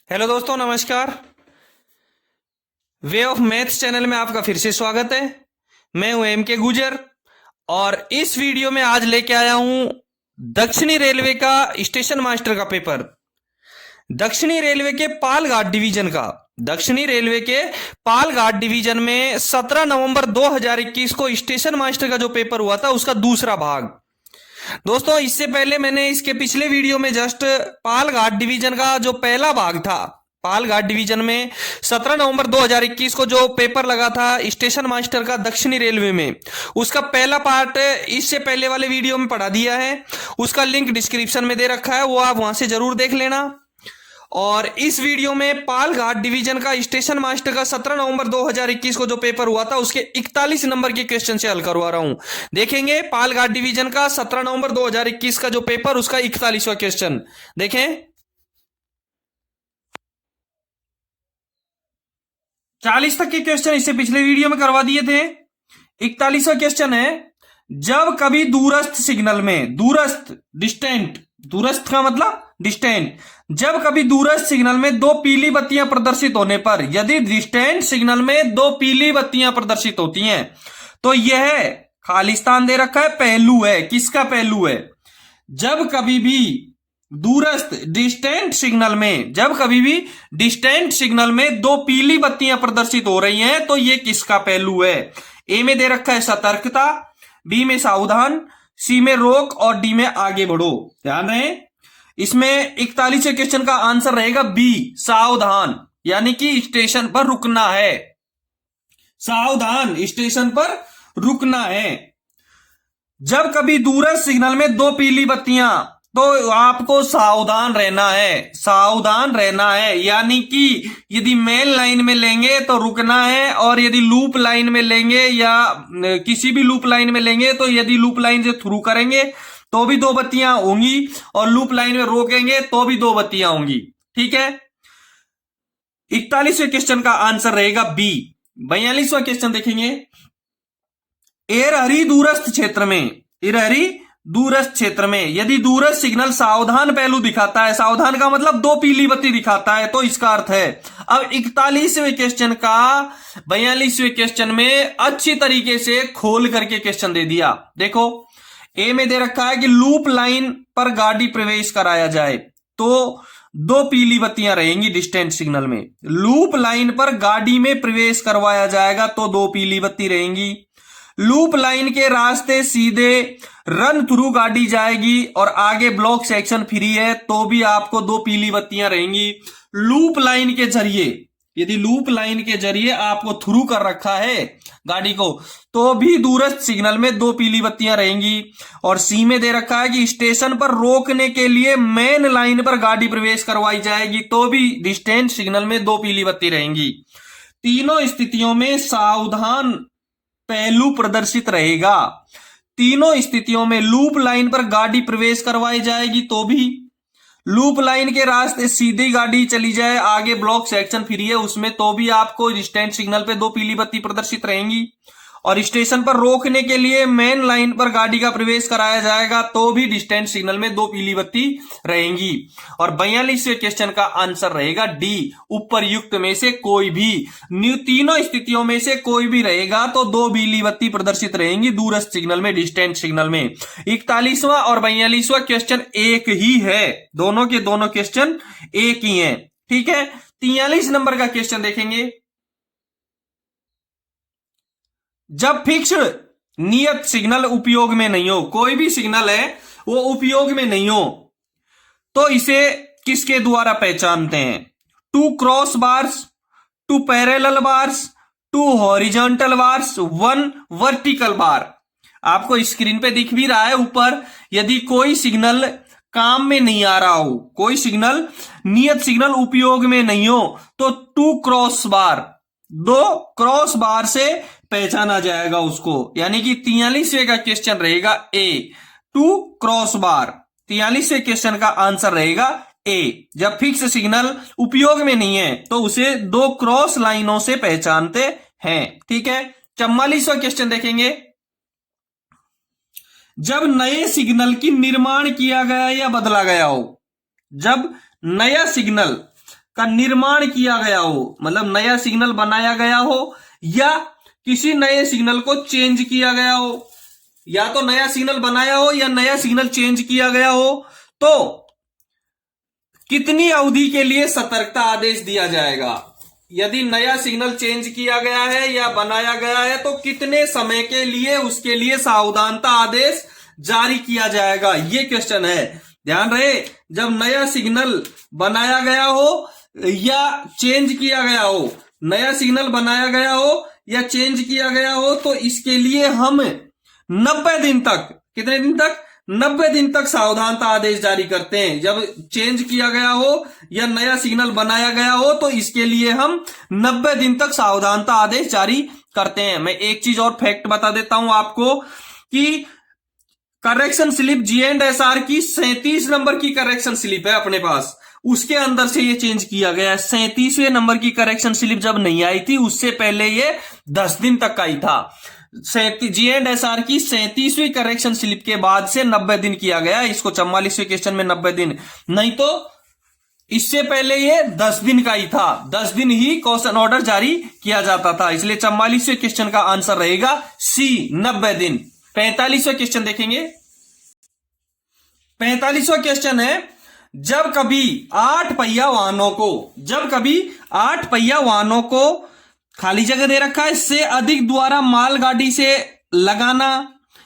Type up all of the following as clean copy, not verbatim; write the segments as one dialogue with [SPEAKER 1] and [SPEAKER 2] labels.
[SPEAKER 1] Hello दोस्तों, नमस्कार। Way of maths channel में आपका फिर से स्वागत है। मैं हूं एम के गुजर और इस वीडियो में आज लेके आया हूं दक्षिणी रेलवे का स्टेशन मास्टर का पेपर। दक्षिणी रेलवे के पालघाट डिवीजन का दक्षिणी रेलवे के पालघाट डिवीजन में 17 नवंबर 2021 को स्टेशन मास्टर का जो पेपर हुआ था उसका दूसरा भाग। दोस्तों, इससे पहले मैंने इसके पिछले वीडियो में जस्ट पालघाट डिवीजन का जो पहला भाग था, पालघाट डिवीजन में 17 नवंबर 2021 को जो पेपर लगा था स्टेशन मास्टर का दक्षिणी रेलवे में, उसका पहला पार्ट इससे पहले वाले वीडियो में पढ़ा दिया है। उसका लिंक डिस्क्रिप्शन में दे रखा है, वो आप वहां से जरूर देख लेना। और इस वीडियो में पालघाट डिवीजन का स्टेशन मास्टर का 17 नवंबर 2021 को जो पेपर हुआ था उसके 41 नंबर के क्वेश्चन से हल करवा रहा हूं। देखेंगे पालघाट डिवीजन का 17 नवंबर 2021 का जो पेपर, उसका 41वां क्वेश्चन देखें। 40 तक के क्वेश्चन इससे पिछले वीडियो में करवा दिए थे। 41वां क्वेश्चन है, जब कभी दूरस्थ सिग्नल में, दूरस्थ डिस्टेंट, दूरस्थ का मतलब डिस्टेंट, जब कभी दूरस्थ सिग्नल में दो पीली बत्तियां प्रदर्शित होने पर, यदि डिस्टेंट सिग्नल में दो पीली बत्तियां प्रदर्शित होती हैं तो यह खाली स्थान दे रखा है, पहलू है। किसका पहलू है? जब कभी भी दूरस्थ डिस्टेंट सिग्नल में, जब कभी भी डिस्टेंट सिग्नल में दो पीली बत्तियां प्रदर्शित हो रही हैं तो यह किसका पहलू है? ए में दे रखा है सतर्कता, बी में सावधान, सी में रोक और डी में आगे बढ़ो। ध्यान रहे, इसमें 41वें क्वेश्चन का आंसर रहेगा बी, सावधान, यानी कि स्टेशन पर रुकना है। सावधान, स्टेशन पर रुकना है। जब कभी दूरस्थ सिग्नल में दो पीली बत्तियां, तो आपको सावधान रहना है, सावधान रहना है। यानी कि यदि मेन लाइन में लेंगे तो रुकना है, और यदि लूप लाइन में लेंगे या किसी भी लूप लाइन में लेंगे तो यदि लूप लाइन से थ्रू करेंगे तो भी दो बत्तियां होंगी, और लूप लाइन में रोकेंगे तो भी दो बत्तियां होंगी। ठीक है, 41वें क्वेश्चन का आंसर रहेगा बी। 42वां क्वेश्चन देखेंगे, एरहरी दूरस्थ क्षेत्र में, एरहरी दूरस्थ क्षेत्र में यदि दूरस्थ सिग्नल सावधान पहलू दिखाता है, सावधान का मतलब दो पीली बत्ती दिखाता है, तो इसका अर्थ है। अब 41वें क्वेश्चन का 42वें क्वेश्चन में अच्छी तरीके से खोल करके क्वेश्चन दे दिया। देखो, ए में दे रखा है कि लूप लाइन पर गाड़ी प्रवेश कराया जाए तो दो पीली बत्तियां रहेंगी डिस्टेंट सिग्नल में। लूप लाइन पर गाड़ी में प्रवेश करवाया जाएगा तो दो पीली बत्ती रहेंगी। लूप लाइन के रास्ते सीधे रन थ्रू गाड़ी जाएगी और आगे ब्लॉक सेक्शन फ्री है तो भी आपको दो पीली बत्तियां रहेंगी। लूप लाइन के जरिए, यदि लूप लाइन के जरिए आपको थ्रू कर रखा है गाड़ी को तो भी दूरस्थ सिग्नल में दो पीली बत्तियां रहेंगी। और सी में दे रखा है कि स्टेशन पर रोकने के लिए मेन लाइन पर गाड़ी प्रवेश करवाई जाएगी तो भी डिस्टेंट सिग्नल में दो पीली बत्ती रहेंगी। तीनों स्थितियों में सावधान पहलू प्रदर्शित रहेगा। तीनों स्थितियों में लूप लाइन पर गाड़ी प्रवेश करवाई जाएगी तो भी, लूप लाइन के रास्ते सीधी गाड़ी चली जाए, आगे ब्लॉक सेक्शन फ्री है उसमें, तो भी आपको डिस्टेंट सिग्नल पे दो पीली बत्ती प्रदर्शित रहेंगी। और स्टेशन पर रोकने के लिए मेन लाइन पर गाड़ी का प्रवेश कराया जाएगा तो भी डिस्टेंट सिग्नल में दो पीली बत्ती रहेंगी। और 42वें क्वेश्चन का आंसर रहेगा डी, उपर्युक्त में से कोई भी। तीनों स्थितियों में से कोई भी रहेगा तो दो पीली बत्ती प्रदर्शित रहेंगी दूरस्थ सिग्नल में, डिस्टेंट सिग्नल में। 41वां और 42वां क्वेश्चन एक ही है, दोनों के दोनों क्वेश्चन एक ही है। ठीक है, 43 नंबर का क्वेश्चन देखेंगे, जब फिक्स्ड नियत सिग्नल उपयोग में नहीं हो, कोई भी सिग्नल है वो उपयोग में नहीं हो तो इसे किसके द्वारा पहचानते हैं? Two cross bars, two parallel bars, two horizontal bars, one vertical bar. आपको स्क्रीन पे दिख भी रहा है ऊपर, यदि कोई सिग्नल काम में नहीं आ रहा हो, कोई सिग्नल नियत सिग्नल उपयोग में नहीं हो तो टू क्रॉस बार, दो क्रॉस बार से पहचाना जाएगा उसको। यानी कि 43वें का क्वेश्चन रहेगा ए, टू क्रॉस बार। 43वें क्वेश्चन का आंसर रहेगा ए। जब फिक्स सिग्नल उपयोग में नहीं है तो उसे दो क्रॉस लाइनों से पहचानते हैं। ठीक है, 44वां क्वेश्चन देखेंगे, जब नए सिग्नल की निर्माण किया गया या बदला गया हो, जब नया सिग्नल का निर्माण किया गया हो, मतलब नया सिग्नल बनाया गया हो या किसी नए सिग्नल को चेंज किया गया हो, या तो नया सिग्नल बनाया हो या नया सिग्नल चेंज किया गया हो, तो कितनी अवधि के लिए सतर्कता आदेश दिया जाएगा। यदि नया सिग्नल चेंज किया गया है या बनाया गया है तो कितने समय के लिए उसके लिए सावधानता आदेश जारी किया जाएगा, ये क्वेश्चन है। ध्यान रहे, जब नया सिग्नल बनाया गया हो या चेंज किया गया हो, नया सिग्नल बनाया गया हो या चेंज किया गया हो, तो इसके लिए हम 90 दिन तक, कितने दिन तक, 90 दिन तक सावधानता आदेश जारी करते हैं। जब चेंज किया गया हो या नया सिग्नल बनाया गया हो तो इसके लिए हम 90 दिन तक सावधानता आदेश जारी करते हैं। मैं एक चीज और फैक्ट बता देता हूं आपको कि करेक्शन स्लिप G&SR की 37 नंबर की करेक्शन स्लिप है अपने पास, उसके अंदर से ये चेंज किया गया है। 37वें नंबर की करेक्शन स्लिप जब नहीं आई थी उससे पहले ये 10 दिन तक का ही था। G&SR की 37वीं करेक्शन स्लिप के बाद से 90 दिन किया गया, इसको 44वें क्वेश्चन में 90 दिन, नहीं तो इससे पहले ये 10 दिन का ही था, 10 दिन ही क्वेश्चन ऑर्डर जारी किया जाता था, इसलिए 44वें क्वेश्चन का आंसर रहेगा सी, 90 दिन। 45वां क्वेश्चन देखेंगे। 45वां क्वेश्चन है, जब कभी 8 पहिया वाहनों को खाली जगह दे रखा है, इससे अधिक द्वारा मालगाड़ी से लगाना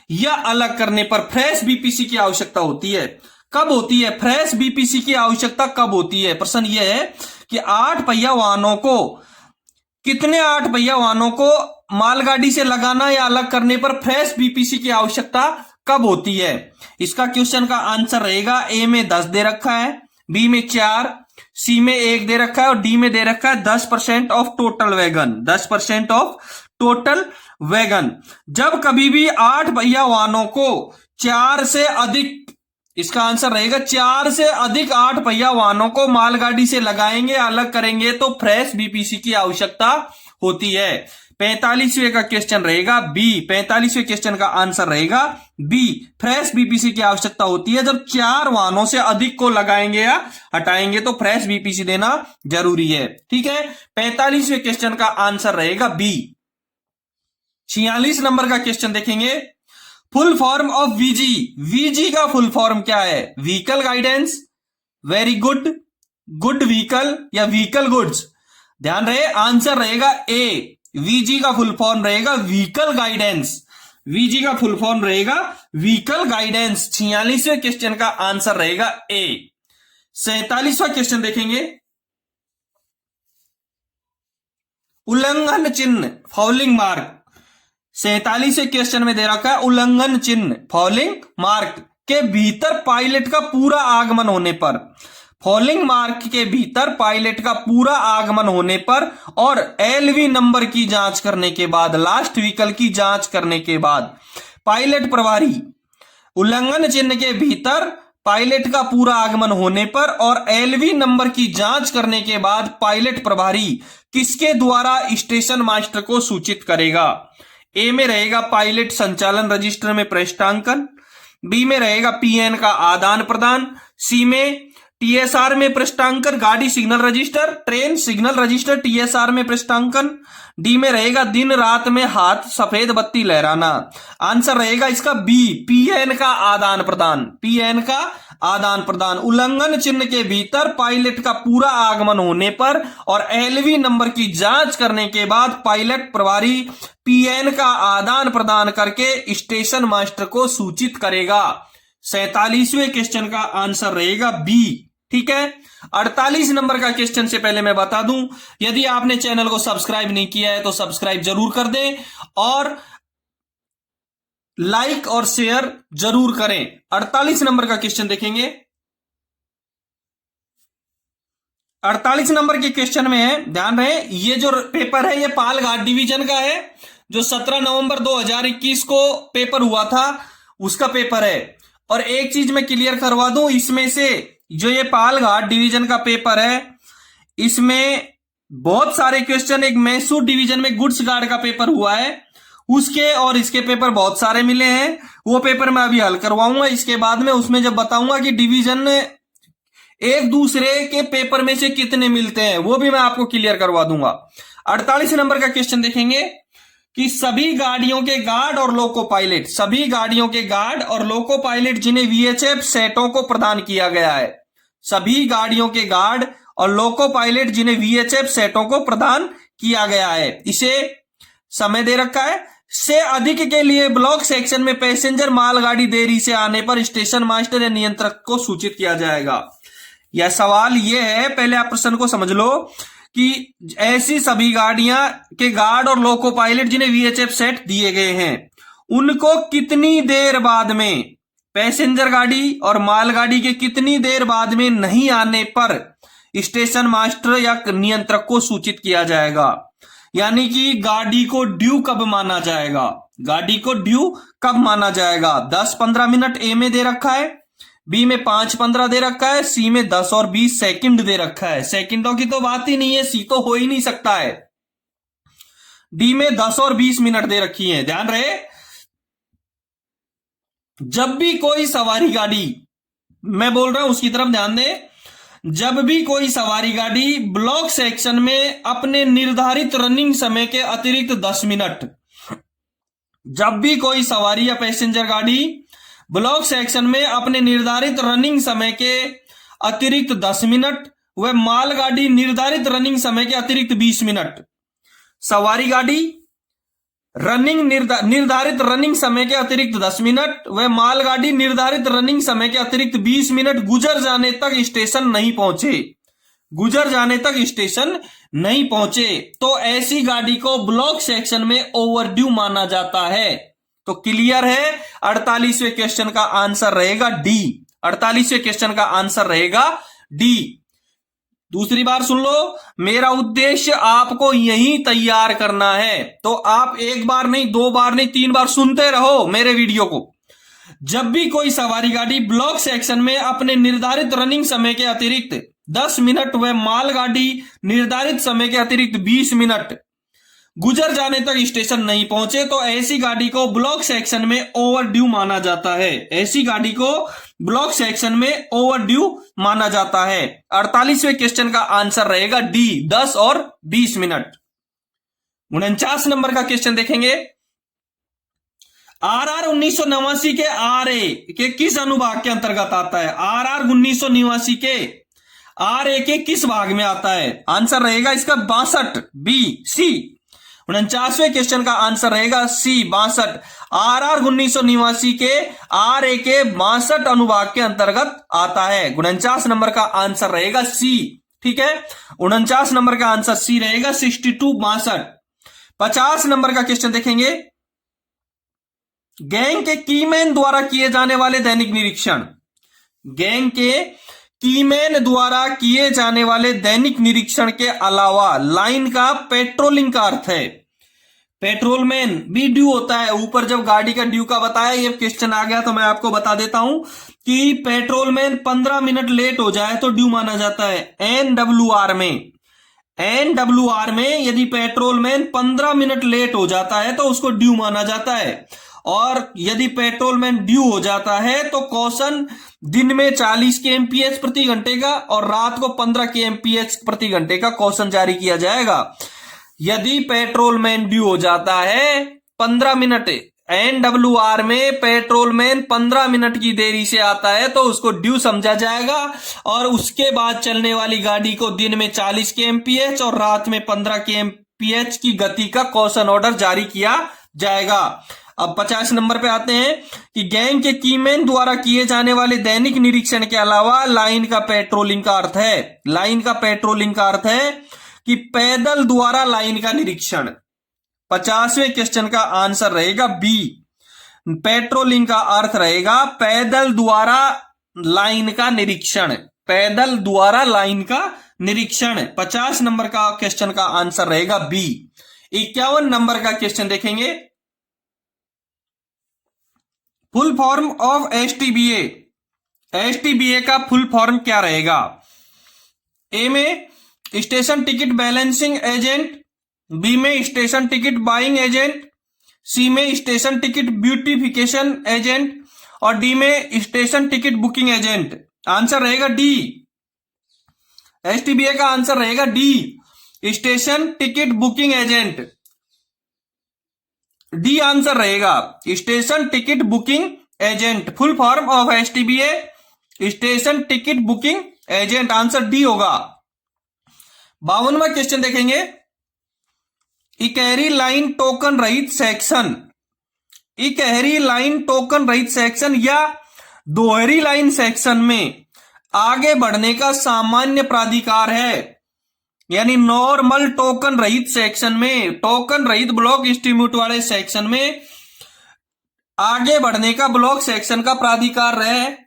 [SPEAKER 1] या अलग करने पर फ्रेश बीपीसी की आवश्यकता होती है। कब होती है फ्रेश बीपीसी की आवश्यकता, कब होती है? प्रश्न यह है कि 8 पहिया वाहनों को, कितने 8 पहिया वाहनों को मालगाड़ी से लगाना या अलग करने पर फ्रेश बीपीसी की आवश्यकता कब होती है? इसका क्वेश्चन का आंसर रहेगा, ए में 10 दे रखा है, बी में 4, सी में 1 दे रखा है और डी में दे रखा है 10% of total wagon, 10% of total wagon. जब कभी भी 8 पहिया वाहनों को 4 से अधिक, इसका आंसर रहेगा 4 से अधिक 8 पहिया वाहनों को मालगाड़ी से लगाएंगे, अलग करेंगे तो फ्रेश बीपीसी की आवश्यकता होती है। 45वें का क्वेश्चन रहेगा बी, 45वें क्वेश्चन का आंसर रहेगा बी, फ्रेश बीपीसी की आवश्यकता होती है जब 4 वाहनों से अधिक को लगाएंगे या हटाएंगे तो फ्रेश बीपीसी देना जरूरी है। ठीक है, 45वें क्वेश्चन का आंसर रहेगा बी। 46 नंबर का क्वेश्चन देखेंगे, full form of VG, VG का फुल फॉर्म क्या है? Vehicle guidance, very good, good vehicle या व्हीकल गुड्स? ध्यान रहे, आंसर रहेगा ए, वीजी का फुल फॉर्म रहेगा व्हीकल गाइडेंस, वीजी का फुल फॉर्म रहेगा व्हीकल गाइडेंस। 46वें क्वेश्चन का आंसर रहेगा ए। 47वां क्वेश्चन देखेंगे, उल्लंघन चिन्ह फॉलिंग मार्क, 47वें क्वेश्चन में दे रखा है उल्लंघन चिन्ह फॉलिंग मार्क के भीतर पायलट का पूरा आगमन होने पर, फॉलिंग मार्क के भीतर पायलट का पूरा आगमन होने पर और एलवी नंबर की जांच करने के बाद, लास्ट व्हीकल की जांच करने के बाद पायलट प्रभारी, उल्लंघन चिन्ह के भीतर पायलट का पूरा आगमन होने पर और एलवी नंबर की जांच करने के बाद पायलट प्रभारी किसके द्वारा स्टेशन मास्टर को सूचित करेगा? ए में रहेगा पायलट संचालन रजिस्टर में पृष्ठांकन, बी में रहेगा पीएन का आदान प्रदान, सी में टीएसआर में पृष्ठांकन, गाड़ी signal register, train signal register TSR में पृष्ठांकन, डी में रहेगा दिन रात में हाथ सफेद बत्ती लहराना। आंसर रहेगा इसका बी, पीएन का आदान प्रदान, पीएन का आदान प्रदान। उल्लंघन चिन्ह के भीतर पायलट का पूरा आगमन होने पर और एलवी नंबर की जांच करने के बाद पायलट प्रभारी पीएन का आदान प्रदान करके स्टेशन मास्टर को सूचित करेगा। 47वें क्वेश्चन का आंसर रहेगा बी। ठीक है, 48 नंबर का क्वेश्चन से पहले मैं बता दूं, यदि आपने चैनल को सब्सक्राइब नहीं किया है तो सब्सक्राइब जरूर कर दें और लाइक और शेयर जरूर करें। 48 नंबर का क्वेश्चन देखेंगे। 48 नंबर के क्वेश्चन में है, ध्यान रहे, ये जो पेपर है ये पालघाट डिवीजन का है, जो 17 नवंबर 2021 को पेपर हुआ था उसका पेपर है। और एक चीज मैं क्लियर करवा दूं, इसमें से जो ये पालघाट डिवीजन का पेपर है इसमें बहुत सारे क्वेश्चन, एक मैसूर डिवीजन में गुड्स गार्ड का पेपर हुआ है उसके और इसके पेपर बहुत सारे मिले हैं, वो पेपर मैं अभी हल करवाऊंगा। इसके बाद में उसमें जब बताऊंगा कि डिवीजन एक दूसरे के पेपर में से कितने मिलते हैं वो भी मैं आपको क्लियर करवा दूंगा। 48 नंबर का क्वेश्चन देखेंगे कि सभी गाड़ियों के गार्ड और लोको पायलट, सभी गाड़ियों के गार्ड और लोको पायलट जिन्हें VHF सेटों को प्रदान किया गया है, सभी गाड़ियों के गार्ड और लोको पायलट जिन्हें VHF सेटों को प्रदान किया गया है, इसे समय दे रखा है, से अधिक के लिए ब्लॉक सेक्शन में पैसेंजर मालगाड़ी देरी से आने पर स्टेशन मास्टर या नियंत्रक को सूचित किया जाएगा। यह सवाल यह है, पहले आप प्रश्न को समझ लो कि ऐसी सभी गाड़ियां के गार्ड और लोको पायलट जिन्हें VHF सेट दिए गए हैं, उनको कितनी देर बाद में, पैसेंजर गाड़ी और मालगाड़ी के कितनी देर बाद में नहीं आने पर स्टेशन मास्टर या नियंत्रक को सूचित किया जाएगा। यानी कि गाड़ी को ड्यू कब माना जाएगा, गाड़ी को ड्यू कब माना जाएगा। 10-15 मिनट ए में दे रखा है, बी में 5-15 दे रखा है, सी में 10 और 20 सेकंड दे रखा है। सेकंडों की तो बात ही नहीं है, सी तो हो ही नहीं सकता है। डी में 10 और 20 मिनट दे रखी है। ध्यान रहे, जब भी कोई सवारी गाड़ी, मैं बोल रहा हूं उसकी तरफ ध्यान दें, जब भी कोई सवारी गाड़ी ब्लॉक सेक्शन में अपने निर्धारित रनिंग समय के अतिरिक्त 10 मिनट, जब भी कोई सवारी या पैसेंजर गाड़ी ब्लॉक सेक्शन में अपने निर्धारित रनिंग समय के अतिरिक्त 10 मिनट व मालगाड़ी निर्धारित रनिंग समय के अतिरिक्त 20 मिनट, सवारी गाड़ी निर्धारित रनिंग समय के अतिरिक्त 10 मिनट व मालगाड़ी निर्धारित रनिंग समय के अतिरिक्त 20 मिनट गुजर जाने तक स्टेशन नहीं पहुंचे, गुजर जाने तक स्टेशन नहीं पहुंचे, तो ऐसी गाड़ी को ब्लॉक सेक्शन में ओवरड्यू माना जाता है। तो क्लियर है, 48वें क्वेश्चन का आंसर रहेगा डी। 48वें क्वेश्चन का आंसर रहेगा डी। दूसरी बार सुन लो, मेरा उद्देश्य आपको यही तैयार करना है, तो आप एक बार नहीं, 2 बार नहीं, 3 बार सुनते रहो मेरे वीडियो को। जब भी कोई सवारी गाड़ी ब्लॉक सेक्शन में अपने निर्धारित रनिंग समय के अतिरिक्त 10 मिनट व मालगाड़ी निर्धारित समय के अतिरिक्त 20 मिनट गुजर जाने तक स्टेशन नहीं पहुंचे, तो ऐसी गाड़ी को ब्लॉक सेक्शन में ओवरड्यू माना जाता है। ऐसी गाड़ी को ब्लॉक सेक्शन में ओवरड्यू माना जाता है। 48वें क्वेश्चन का आंसर रहेगा डी, 10 और 20 मिनट। 49 नंबर का क्वेश्चन देखेंगे, RR 1989 के RA के किस अनुभाग के अंतर्गत आता है। RR 1989 के RA के किस भाग में आता है। आंसर रहेगा इसका 62, बी, सी। 49वें क्वेश्चन का आंसर रहेगा सी, 62। RR 1989 के RA के 62 अनुभाग के अंतर्गत आता है। 49 नंबर का आंसर रहेगा सी। ठीक है, 49 नंबर का आंसर सी रहेगा, 62, 62। 50 नंबर का क्वेश्चन देखेंगे, गैंग के कीमैन द्वारा किए जाने वाले दैनिक निरीक्षण, गैंग के कीमैन द्वारा किए जाने वाले दैनिक निरीक्षण के अलावा लाइन का पेट्रोलिंग का अर्थ है। पेट्रोलमैन भी ड्यू होता है, ऊपर जब गाड़ी का ड्यू का बताया, ये क्वेश्चन आ गया तो मैं आपको बता देता हूं कि पेट्रोलमैन 15 मिनट लेट हो जाए तो ड्यू माना जाता है। NWR में, NWR में यदि पेट्रोलमैन 15 मिनट लेट हो जाता है तो उसको ड्यू माना जाता है। और यदि पेट्रोलमैन ड्यू हो जाता है तो कौशन दिन में 40 kmph प्रति घंटे का और रात को 15 kmph प्रति घंटे का कौशन जारी किया जाएगा। यदि पेट्रोलमैन ड्यू हो जाता है 15 मिनट, NWR में पेट्रोलमैन 15 मिनट की देरी से आता है तो उसको ड्यू समझा जाएगा और उसके बाद चलने वाली गाड़ी को दिन में 40 kmph और रात में 15 kmph की गति का कौशन ऑर्डर जारी किया जाएगा। अब 50 नंबर पे आते हैं कि गैंग के कीमैन द्वारा किए जाने वाले दैनिक निरीक्षण के अलावा लाइन का पेट्रोलिंग का अर्थ है, लाइन का पेट्रोलिंग का अर्थ है कि पैदल द्वारा लाइन का निरीक्षण। 50वें क्वेश्चन का आंसर रहेगा बी, पेट्रोलिंग का अर्थ रहेगा पैदल द्वारा लाइन का निरीक्षण, पैदल द्वारा लाइन का निरीक्षण। 50 नंबर का क्वेश्चन का आंसर रहेगा बी। 51 नंबर का क्वेश्चन देखेंगे, full form of STBA, STBA का फुल फॉर्म क्या रहेगा। ए में station ticket balancing agent, B में station ticket buying agent, C में स्टेशन टिकट ब्यूटिफिकेशन एजेंट और डी में station ticket booking agent. Answer रहेगा डी, एसटीबीए का आंसर रहेगा D, station ticket booking agent. D answer रहेगा, station ticket booking agent. Full form of STBA station ticket booking agent, answer D होगा। 52वां question देखेंगे, Ikahari line token रहित section, Ikahari line token रहित section या दोहरी line section में आगे बढ़ने का सामान्य प्राधिकार है। यानी नॉर्मल टोकन रहित सेक्शन में, टोकन रहित ब्लॉक स्टीम्यूट वाले सेक्शन में आगे बढ़ने का ब्लॉक सेक्शन का प्राधिकार है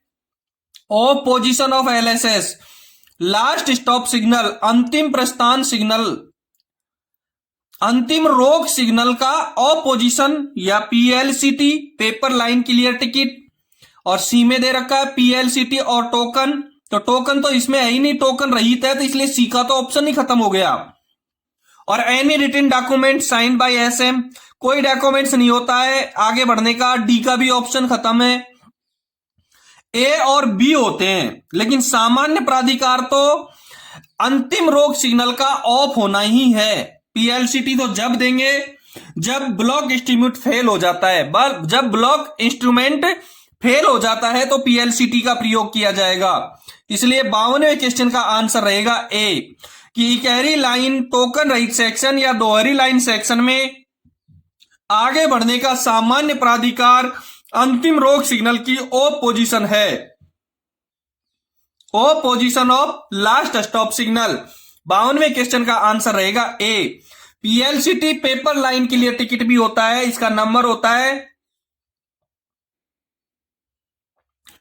[SPEAKER 1] of position of LSS, last stop signal, अंतिम प्रस्थान सिग्नल, अंतिम रोक सिग्नल का ऑपोजिशन, या पीएलसीटी पेपर लाइन क्लियर टिकट, और सी में दे रखा है पीएलसीटी और टोकन। तो टोकन तो इसमें है ही नहीं, टोकन रहित है, तो इसलिए सी का तो ऑप्शन ही खत्म हो गया। और any written document sign by SM, कोई डॉक्यूमेंट्स नहीं होता है आगे बढ़ने का, डी का भी ऑप्शन खत्म है। ए और बी होते हैं, लेकिन सामान्य प्राधिकार तो अंतिम रोक सिग्नल का ऑफ होना ही है। पीएलसीटी तो जब देंगे जब ब्लॉक इंस्ट्रूमेंट फेल हो जाता है, जब ब्लॉक इंस्ट्रूमेंट फेल हो जाता है तो पीएलसीटी का प्रयोग किया जाएगा। इसलिए 52वें क्वेश्चन का आंसर रहेगा ए, कि इकहरी लाइन टोकन रहित सेक्शन या दोहरी लाइन सेक्शन में आगे बढ़ने का सामान्य प्राधिकार अंतिम रोक सिग्नल की ओपोजिशन है, opposition of last stop signal. 52वें क्वेश्चन का आंसर रहेगा ए। पीएलसीटी पेपर लाइन के लिए टिकट भी होता है, इसका नंबर होता है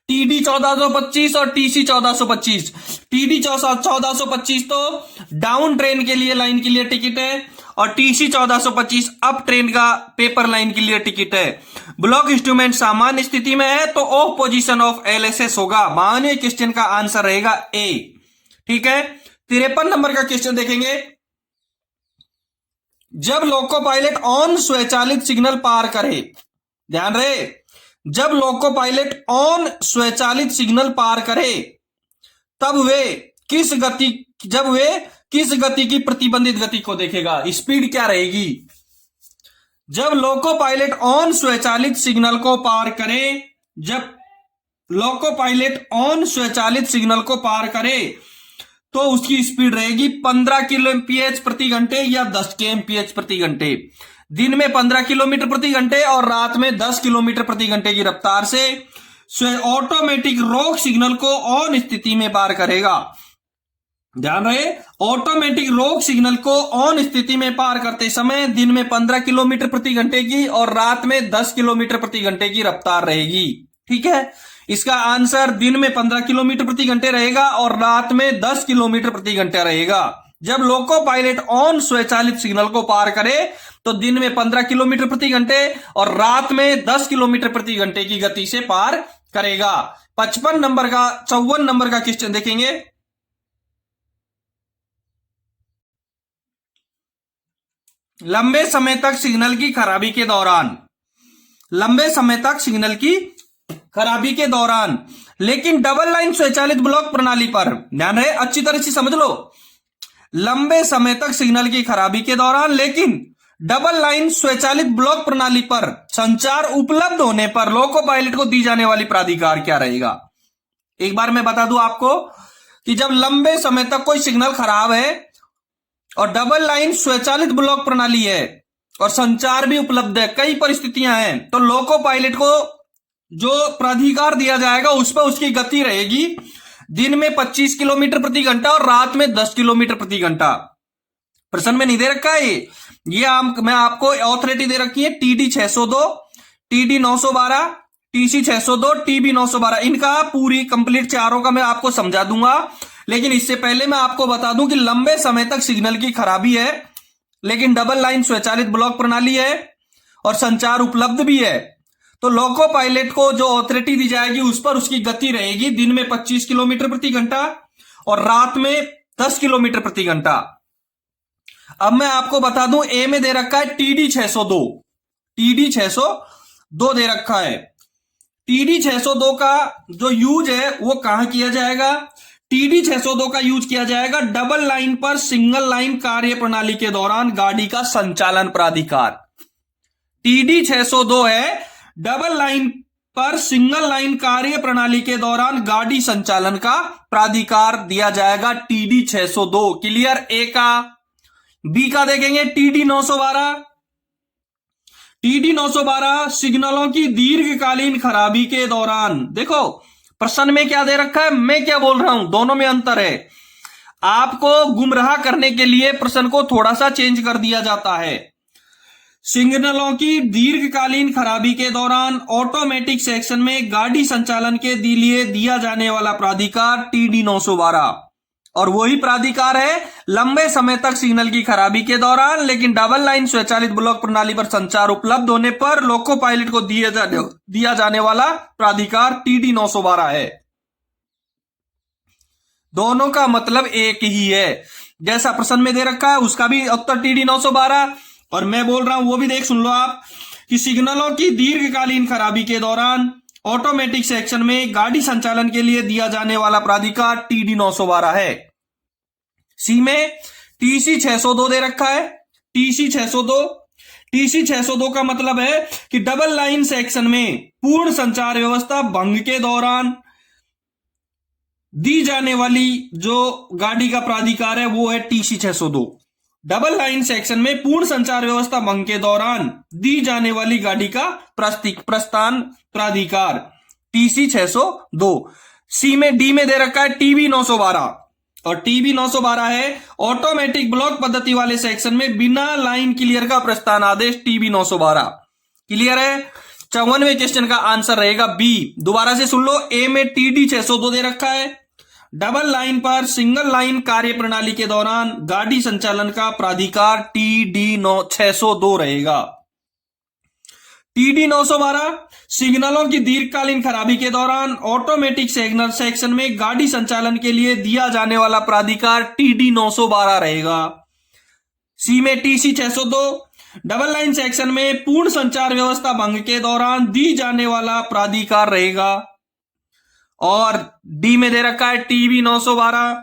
[SPEAKER 1] टीडी 1425 और टीसी 1425। टीडी 1425 तो डाउन ट्रेन के लिए लाइन के लिए टिकट है, और टीसी 1425 अप ट्रेन का पेपर लाइन के लिए टिकट है। ब्लॉक इंस्ट्रूमेंट सामान्य स्थिति में है तो ऑफ पोजीशन ऑफ एलएसएस होगा। 52वें क्वेश्चन का आंसर रहेगा ए। ठीक है, 53 नंबर का क्वेश्चन देखेंगे, जब लोको पायलट ऑन स्वचालित सिग्नल पार करे, ध्यान रहे, जब लोको पायलट ऑन स्वचालित सिग्नल पार करे तब वे किस गति की प्रतिबंधित गति को देखेगा, स्पीड क्या रहेगी। जब लोको पायलट ऑन स्वचालित सिग्नल को पार करे, जब लोको पायलट ऑन स्वचालित सिग्नल को पार करे तो उसकी स्पीड रहेगी 15 kmph प्रति घंटे या 10 kmph प्रति घंटे। दिन में 15 किलोमीटर प्रति घंटे और रात में 10 किलोमीटर प्रति घंटे की रफ्तार से ऑटोमेटिक रोक सिग्नल को ऑन स्थिति में पार करेगा। ध्यान रहे, ऑटोमेटिक रोक सिग्नल को ऑन स्थिति में पार करते समय दिन में 15 किलोमीटर प्रति घंटे की और रात में 10 किलोमीटर प्रति घंटे की रफ्तार रहेगी। ठीक है, इसका आंसर दिन में 15 किलोमीटर प्रति घंटे रहेगा और रात में 10 किलोमीटर प्रति घंटे रहेगा। जब लोको पायलट ऑन स्वचालित सिग्नल को पार करे तो दिन में 15 किलोमीटर प्रति घंटे और रात में 10 किलोमीटर प्रति घंटे की गति से पार करेगा। 54 नंबर का क्वेश्चन देखेंगे, लंबे समय तक सिग्नल की खराबी के दौरान, लंबे समय तक सिग्नल की खराबी के दौरान लेकिन डबल लाइन स्वचालित ब्लॉक प्रणाली पर, ध्यान रहे, अच्छी तरह से समझ लो, लंबे समय तक सिग्नल की खराबी के दौरान लेकिन डबल लाइन स्वचालित ब्लॉक प्रणाली पर संचार उपलब्ध होने पर लोको पायलट को दी जाने वाली प्राधिकार क्या रहेगा। एक बार मैं बता दूं आपको कि जब लंबे समय तक कोई सिग्नल खराब है और डबल लाइन स्वचालित ब्लॉक प्रणाली है और संचार भी उपलब्ध है, कई परिस्थितियां हैं, तो लोको पायलट को जो प्राधिकार दिया जाएगा उस पर उसकी गति रहेगी दिन में 25 किलोमीटर प्रति घंटा और रात में 10 किलोमीटर प्रति घंटा। प्रश्न में नहीं दे रखा है ये मैं आपको ऑथोरिटी दे रखी है टीडी 602, टीडी 912, टीसी 602, टीबी 912, इनका पूरी कंप्लीट चारों का मैं आपको समझा दूंगा। लेकिन इससे पहले मैं आपको बता दूं कि लंबे समय तक सिग्नल की खराबी है लेकिन डबल लाइन स्वचालित ब्लॉक प्रणाली है और संचार उपलब्ध भी है, तो लोको पायलट को जो ऑथोरिटी दी जाएगी उस पर उसकी गति रहेगी दिन में 25 किलोमीटर प्रति घंटा और रात में 10 किलोमीटर प्रति घंटा। अब मैं आपको बता दूं, ए में दे रखा है टीडी 602, टीडी 602 दे रखा है। टीडी 602 का जो यूज है वो कहां किया जाएगा, TD 602 का यूज किया जाएगा डबल लाइन पर सिंगल लाइन कार्य प्रणाली के दौरान गाड़ी का संचालन प्राधिकार। TD 602 है डबल लाइन पर सिंगल लाइन कार्य प्रणाली के दौरान गाड़ी संचालन का प्राधिकार दिया जाएगा TD 602। क्लियर। ए का। बी का देखेंगे TD 912। TD 912 सिग्नलों की दीर्घकालीन खराबी के दौरान, देखो प्रश्न में क्या दे रखा है, मैं क्या बोल रहा हूं, दोनों में अंतर है। आपको गुमराह करने के लिए प्रश्न को थोड़ा सा चेंज कर दिया जाता है। सिग्नलों की दीर्घकालीन खराबी के दौरान ऑटोमेटिक सेक्शन में गाड़ी संचालन के लिए दिया जाने वाला प्राधिकार TD 912, और वही प्राधिकार है लंबे समय तक सिग्नल की खराबी के दौरान लेकिन डबल लाइन स्वचालित ब्लॉक प्रणाली पर संचार उपलब्ध होने पर लोको पायलट को दिया जाने वाला प्राधिकार TD 912 है। दोनों का मतलब एक ही है। जैसा प्रश्न में दे रखा है उसका भी उत्तर TD 912, और मैं बोल रहा हूं वो भी देख सुन लो आप कि सिग्नलों की दीर्घकालीन खराबी के दौरान ऑटोमेटिक सेक्शन में गाड़ी संचालन के लिए दिया जाने वाला प्राधिकार TD 912 है। सी में TC 602 दे रखा है। TC 602 का मतलब है कि डबल लाइन सेक्शन में पूर्ण संचार व्यवस्था भंग के दौरान दी जाने वाली जो गाड़ी का प्राधिकार है वो है TC 602। डबल लाइन सेक्शन में पूर्ण संचार व्यवस्था भंग के दौरान दी जाने वाली गाड़ी का प्रस्थान प्राधिकार TC 602। सी में डी में दे रखा है TB 912, और TB 912 है ऑटोमेटिक ब्लॉक पद्धति वाले सेक्शन में बिना लाइन क्लियर का प्रस्थान आदेश TB 912। क्लियर है। 54वें क्वेश्चन का आंसर रहेगा बी। दोबारा से सुन लो, ए में TD 602 दे रखा है डबल लाइन पर सिंगल लाइन कार्य प्रणाली के दौरान गाड़ी संचालन का प्राधिकार TD 602 रहेगा। TD 912 सिग्नलों की दीर्घकालीन खराबी के दौरान ऑटोमेटिक सिग्नल सेक्शन में गाड़ी संचालन के लिए दिया जाने वाला प्राधिकार TD 912 रहेगा। सी में TC 602 डबल लाइन सेक्शन में पूर्ण संचार व्यवस्था भंग के दौरान दी जाने वाला प्राधिकार रहेगा, और डी में दे रखा है TB 912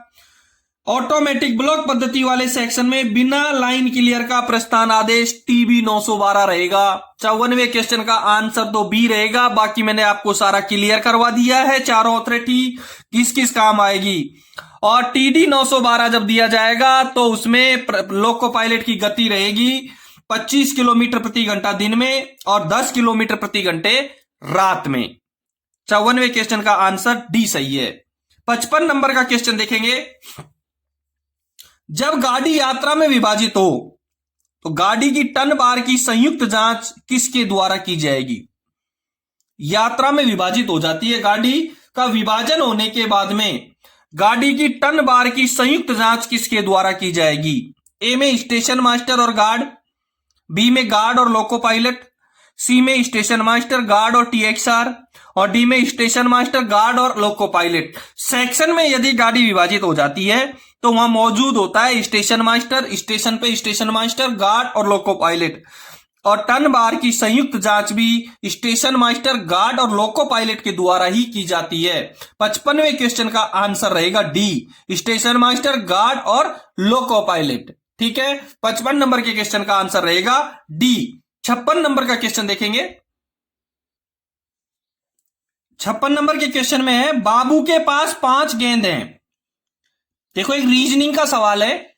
[SPEAKER 1] ऑटोमेटिक ब्लॉक पद्धति वाले सेक्शन में बिना लाइन क्लियर का प्रस्थान आदेश TB 912 रहेगा। 54वें क्वेश्चन का आंसर तो बी रहेगा। बाकी मैंने आपको सारा क्लियर करवा दिया है, चारों अथॉरिटी किस किस काम आएगी। और TD 912 जब दिया जाएगा तो उसमें लोको पायलट की गति रहेगी 25 किलोमीटर प्रति घंटा दिन में और 10 किलोमीटर प्रति घंटे रात में। 54वें क्वेश्चन का आंसर डी सही है। 55 नंबर का क्वेश्चन देखेंगे। जब गाड़ी यात्रा में विभाजित हो तो गाड़ी की टन बार की संयुक्त जांच किसके द्वारा की जाएगी। यात्रा में विभाजित हो जाती है गाड़ी, का विभाजन होने के बाद में गाड़ी की टन बार की संयुक्त जांच किसके द्वारा की जाएगी। ए में स्टेशन मास्टर और गार्ड, बी में गार्ड और लोको पायलट, सी में स्टेशन मास्टर गार्ड और TXR, और डी में स्टेशन मास्टर गार्ड और लोको पायलट। सेक्शन में यदि गाड़ी विभाजित हो जाती है तो वहां मौजूद होता है स्टेशन मास्टर, स्टेशन पे स्टेशन मास्टर गार्ड और लोको पायलट, और टन बार की संयुक्त जांच भी स्टेशन मास्टर गार्ड और लोको पायलट के द्वारा ही की जाती है। 55वें क्वेश्चन का आंसर रहेगा डी, स्टेशन मास्टर गार्ड और लोको पायलट। ठीक है, 55 नंबर के क्वेश्चन का आंसर रहेगा डी। 56 नंबर का क्वेश्चन देखेंगे। 56 नंबर के क्वेश्चन में है बाबू के पास 5 गेंद हैं। देखो एक रीजनिंग का सवाल है।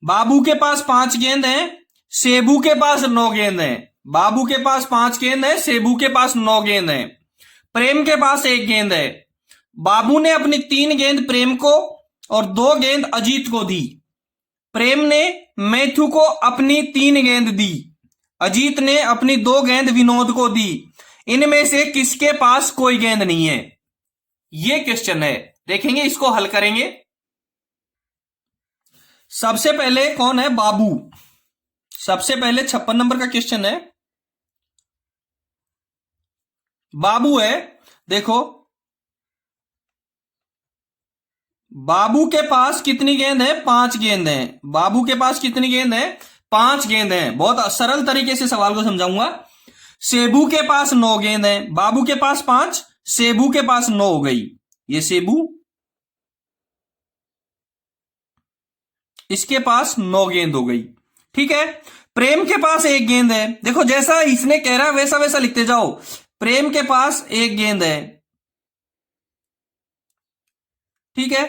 [SPEAKER 1] बाबू के पास 5 गेंद हैं, सेबू के पास 9 गेंद हैं। बाबू के पास 5 गेंद है, सेबू के पास 9 गेंद है, प्रेम के पास 1 गेंद है। बाबू ने अपनी 3 गेंद प्रेम को और 2 गेंद अजीत को दी। प्रेम ने मैथ्यू को अपनी 3 गेंद दी। अजीत ने अपनी 2 गेंद विनोद को दी। इनमें से किसके पास कोई गेंद नहीं है। ये क्वेश्चन है, देखेंगे इसको हल करेंगे। सबसे पहले कौन है, बाबू। सबसे पहले 56 नंबर का क्वेश्चन है, बाबू है। देखो बाबू के पास कितनी गेंद है, 5 गेंद है। बाबू के पास कितनी गेंद है, 5 गेंद है। बहुत सरल तरीके से सवाल को समझाऊंगा। सेबू के पास 9 गेंद है, बाबू के पास 5, सेबू के पास 9 हो गई। ये सेबू इसके पास 9 गेंद हो गई। ठीक है, प्रेम के पास 1 गेंद है। देखो जैसा इसने कह रहा है वैसा वैसा लिखते जाओ। प्रेम के पास 1 गेंद है। ठीक है,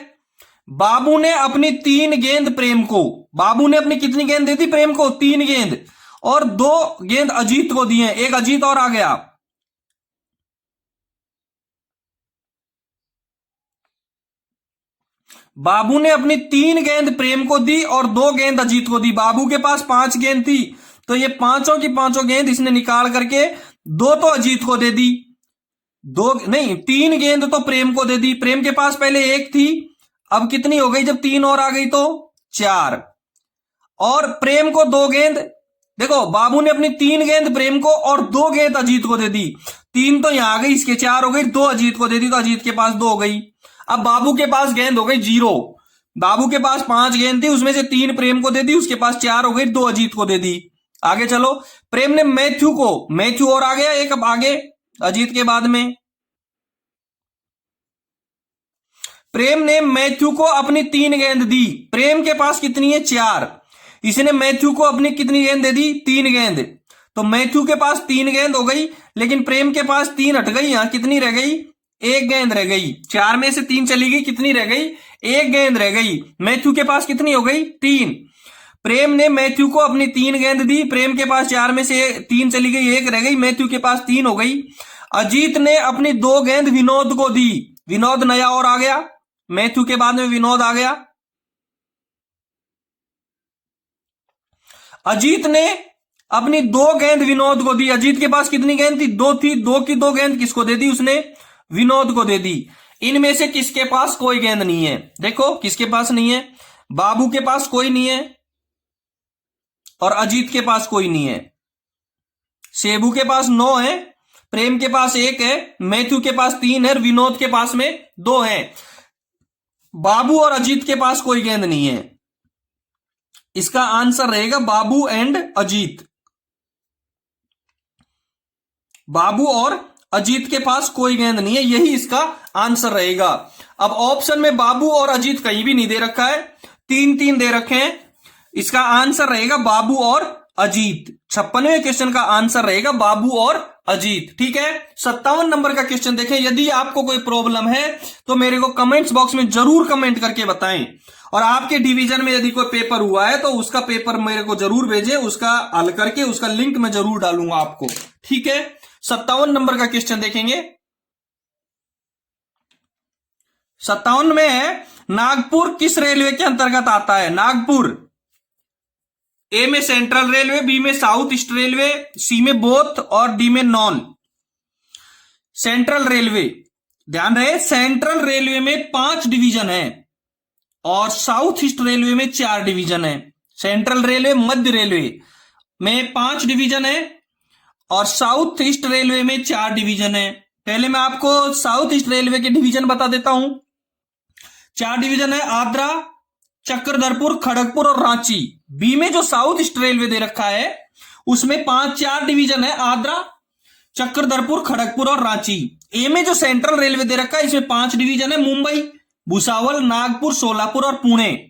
[SPEAKER 1] बाबू ने अपनी 3 गेंद प्रेम को, बाबू ने अपनी कितनी गेंद दे दी प्रेम को? 3 गेंद, और 2 गेंद अजीत को दी हैं। एक अजीत और आ गया। बाबू ने अपनी 3 गेंद प्रेम को दी और 2 गेंद अजीत को दी। बाबू के पास 5 गेंद थी, तो ये पांचों की पांचों गेंद इसने निकाल करके 2 तो अजीत को दे दी, 2 नहीं 3 गेंद तो प्रेम को दे दी। प्रेम के पास पहले 1 थी, अब कितनी हो गई? जब 3 और आ गई तो 4। और प्रेम को 2 गेंद, देखो बाबू ने अपनी 3 गेंद प्रेम को और 2 गेंद अजीत को दे दी। 3 तो यहां आ गई, इसके 4 हो गई, 2 अजीत को दे दी, तो अजीत के पास 2 हो गई। अब बाबू के पास गेंद हो गई 0। बाबू के पास 5 गेंद थी, उसमें से 3 प्रेम को दे दी, उसके पास 4 हो गई, 2 अजीत को दे दी। आगे चलो, प्रेम ने मैथ्यू को, मैथ्यू और आ गया एक, अब आगे अजीत के बाद में प्रेम ने मैथ्यू को अपनी 3 गेंद दी। प्रेम के पास कितनी है? 4। इसने मैथ्यू को अपनी कितनी गेंद दे दी? 3 गेंद। तो मैथ्यू के पास 3 गेंद हो गई, लेकिन प्रेम के पास 3 हट गई, यहां कितनी रह गई? 1 गेंद रह गई। 4 में से 3 चली गई, कितनी रह गई? 1 गेंद रह गई। मैथ्यू के पास कितनी हो गई? 3। प्रेम ने मैथ्यू को अपनी 3 गेंद दी, प्रेम के पास 4 में से 3 चली गई, 1 रह गई, मैथ्यू के पास 3 हो गई। अजीत ने अपनी 2 गेंद विनोद को दी। विनोद नया और आ गया, मैथ्यू के बाद में विनोद आ गया। अजीत ने अपनी 2 गेंद विनोद को दी। अजीत के पास कितनी गेंद थी? 2 थी, 2 की 2 गेंद किसको दे दी? उसने विनोद को दे दी। इनमें से किसके पास कोई गेंद नहीं है? देखो किसके पास नहीं है? बाबू के पास कोई नहीं है और अजीत के पास कोई नहीं है। सेबू के पास 9 है, प्रेम के पास 1 है, मैथ्यू के पास 3 है, विनोद के पास में 2 है। बाबू और अजीत के पास कोई गेंद नहीं है। इसका आंसर रहेगा बाबू एंड अजीत। बाबू और अजीत के पास कोई गेंद नहीं है, यही इसका आंसर रहेगा। अब ऑप्शन में बाबू और अजीत कहीं भी नहीं दे रखा है, 3-3 दे रखे हैं। इसका आंसर रहेगा बाबू और अजीत। 56वें क्वेश्चन का आंसर रहेगा बाबू और अजीत। ठीक है, 57 नंबर का क्वेश्चन देखें। यदि आपको कोई प्रॉब्लम है तो मेरे को कमेंट्स बॉक्स में जरूर कमेंट करके बताएं, और आपके डिवीजन में यदि कोई पेपर हुआ है तो उसका पेपर मेरे को जरूर भेजें, उसका हल करके उसका लिंक मैं जरूर डालूंगा आपको। ठीक है, 57 नंबर का क्वेश्चन देखेंगे। 57 में है, नागपुर किस रेलवे के अंतर्गत आता है? नागपुर ए में सेंट्रल रेलवे, बी में साउथ ईस्ट रेलवे, सी में बोथ और डी में नॉन। सेंट्रल रेलवे, ध्यान रहे सेंट्रल रेलवे में 5 डिवीजन है और साउथ ईस्ट रेलवे में 4 डिवीजन है। सेंट्रल रेलवे मध्य रेलवे में 5 डिवीजन है और साउथ ईस्ट रेलवे में 4 डिवीजन है। पहले मैं आपको साउथ ईस्ट रेलवे के डिवीजन बता देता हूं। 4 डिवीजन है, आद्रा, चक्रधरपुर, खड़गपुर और रांची। बी में जो साउथ ईस्ट रेलवे दे रखा है उसमें 4 डिवीजन है, आद्रा, चक्रधरपुर, खड़गपुर और रांची। ए में जो सेंट्रल रेलवे दे रखा है इसमें 5 डिवीजन है, मुंबई, भुसावल, नागपुर, सोलापुर और पुणे।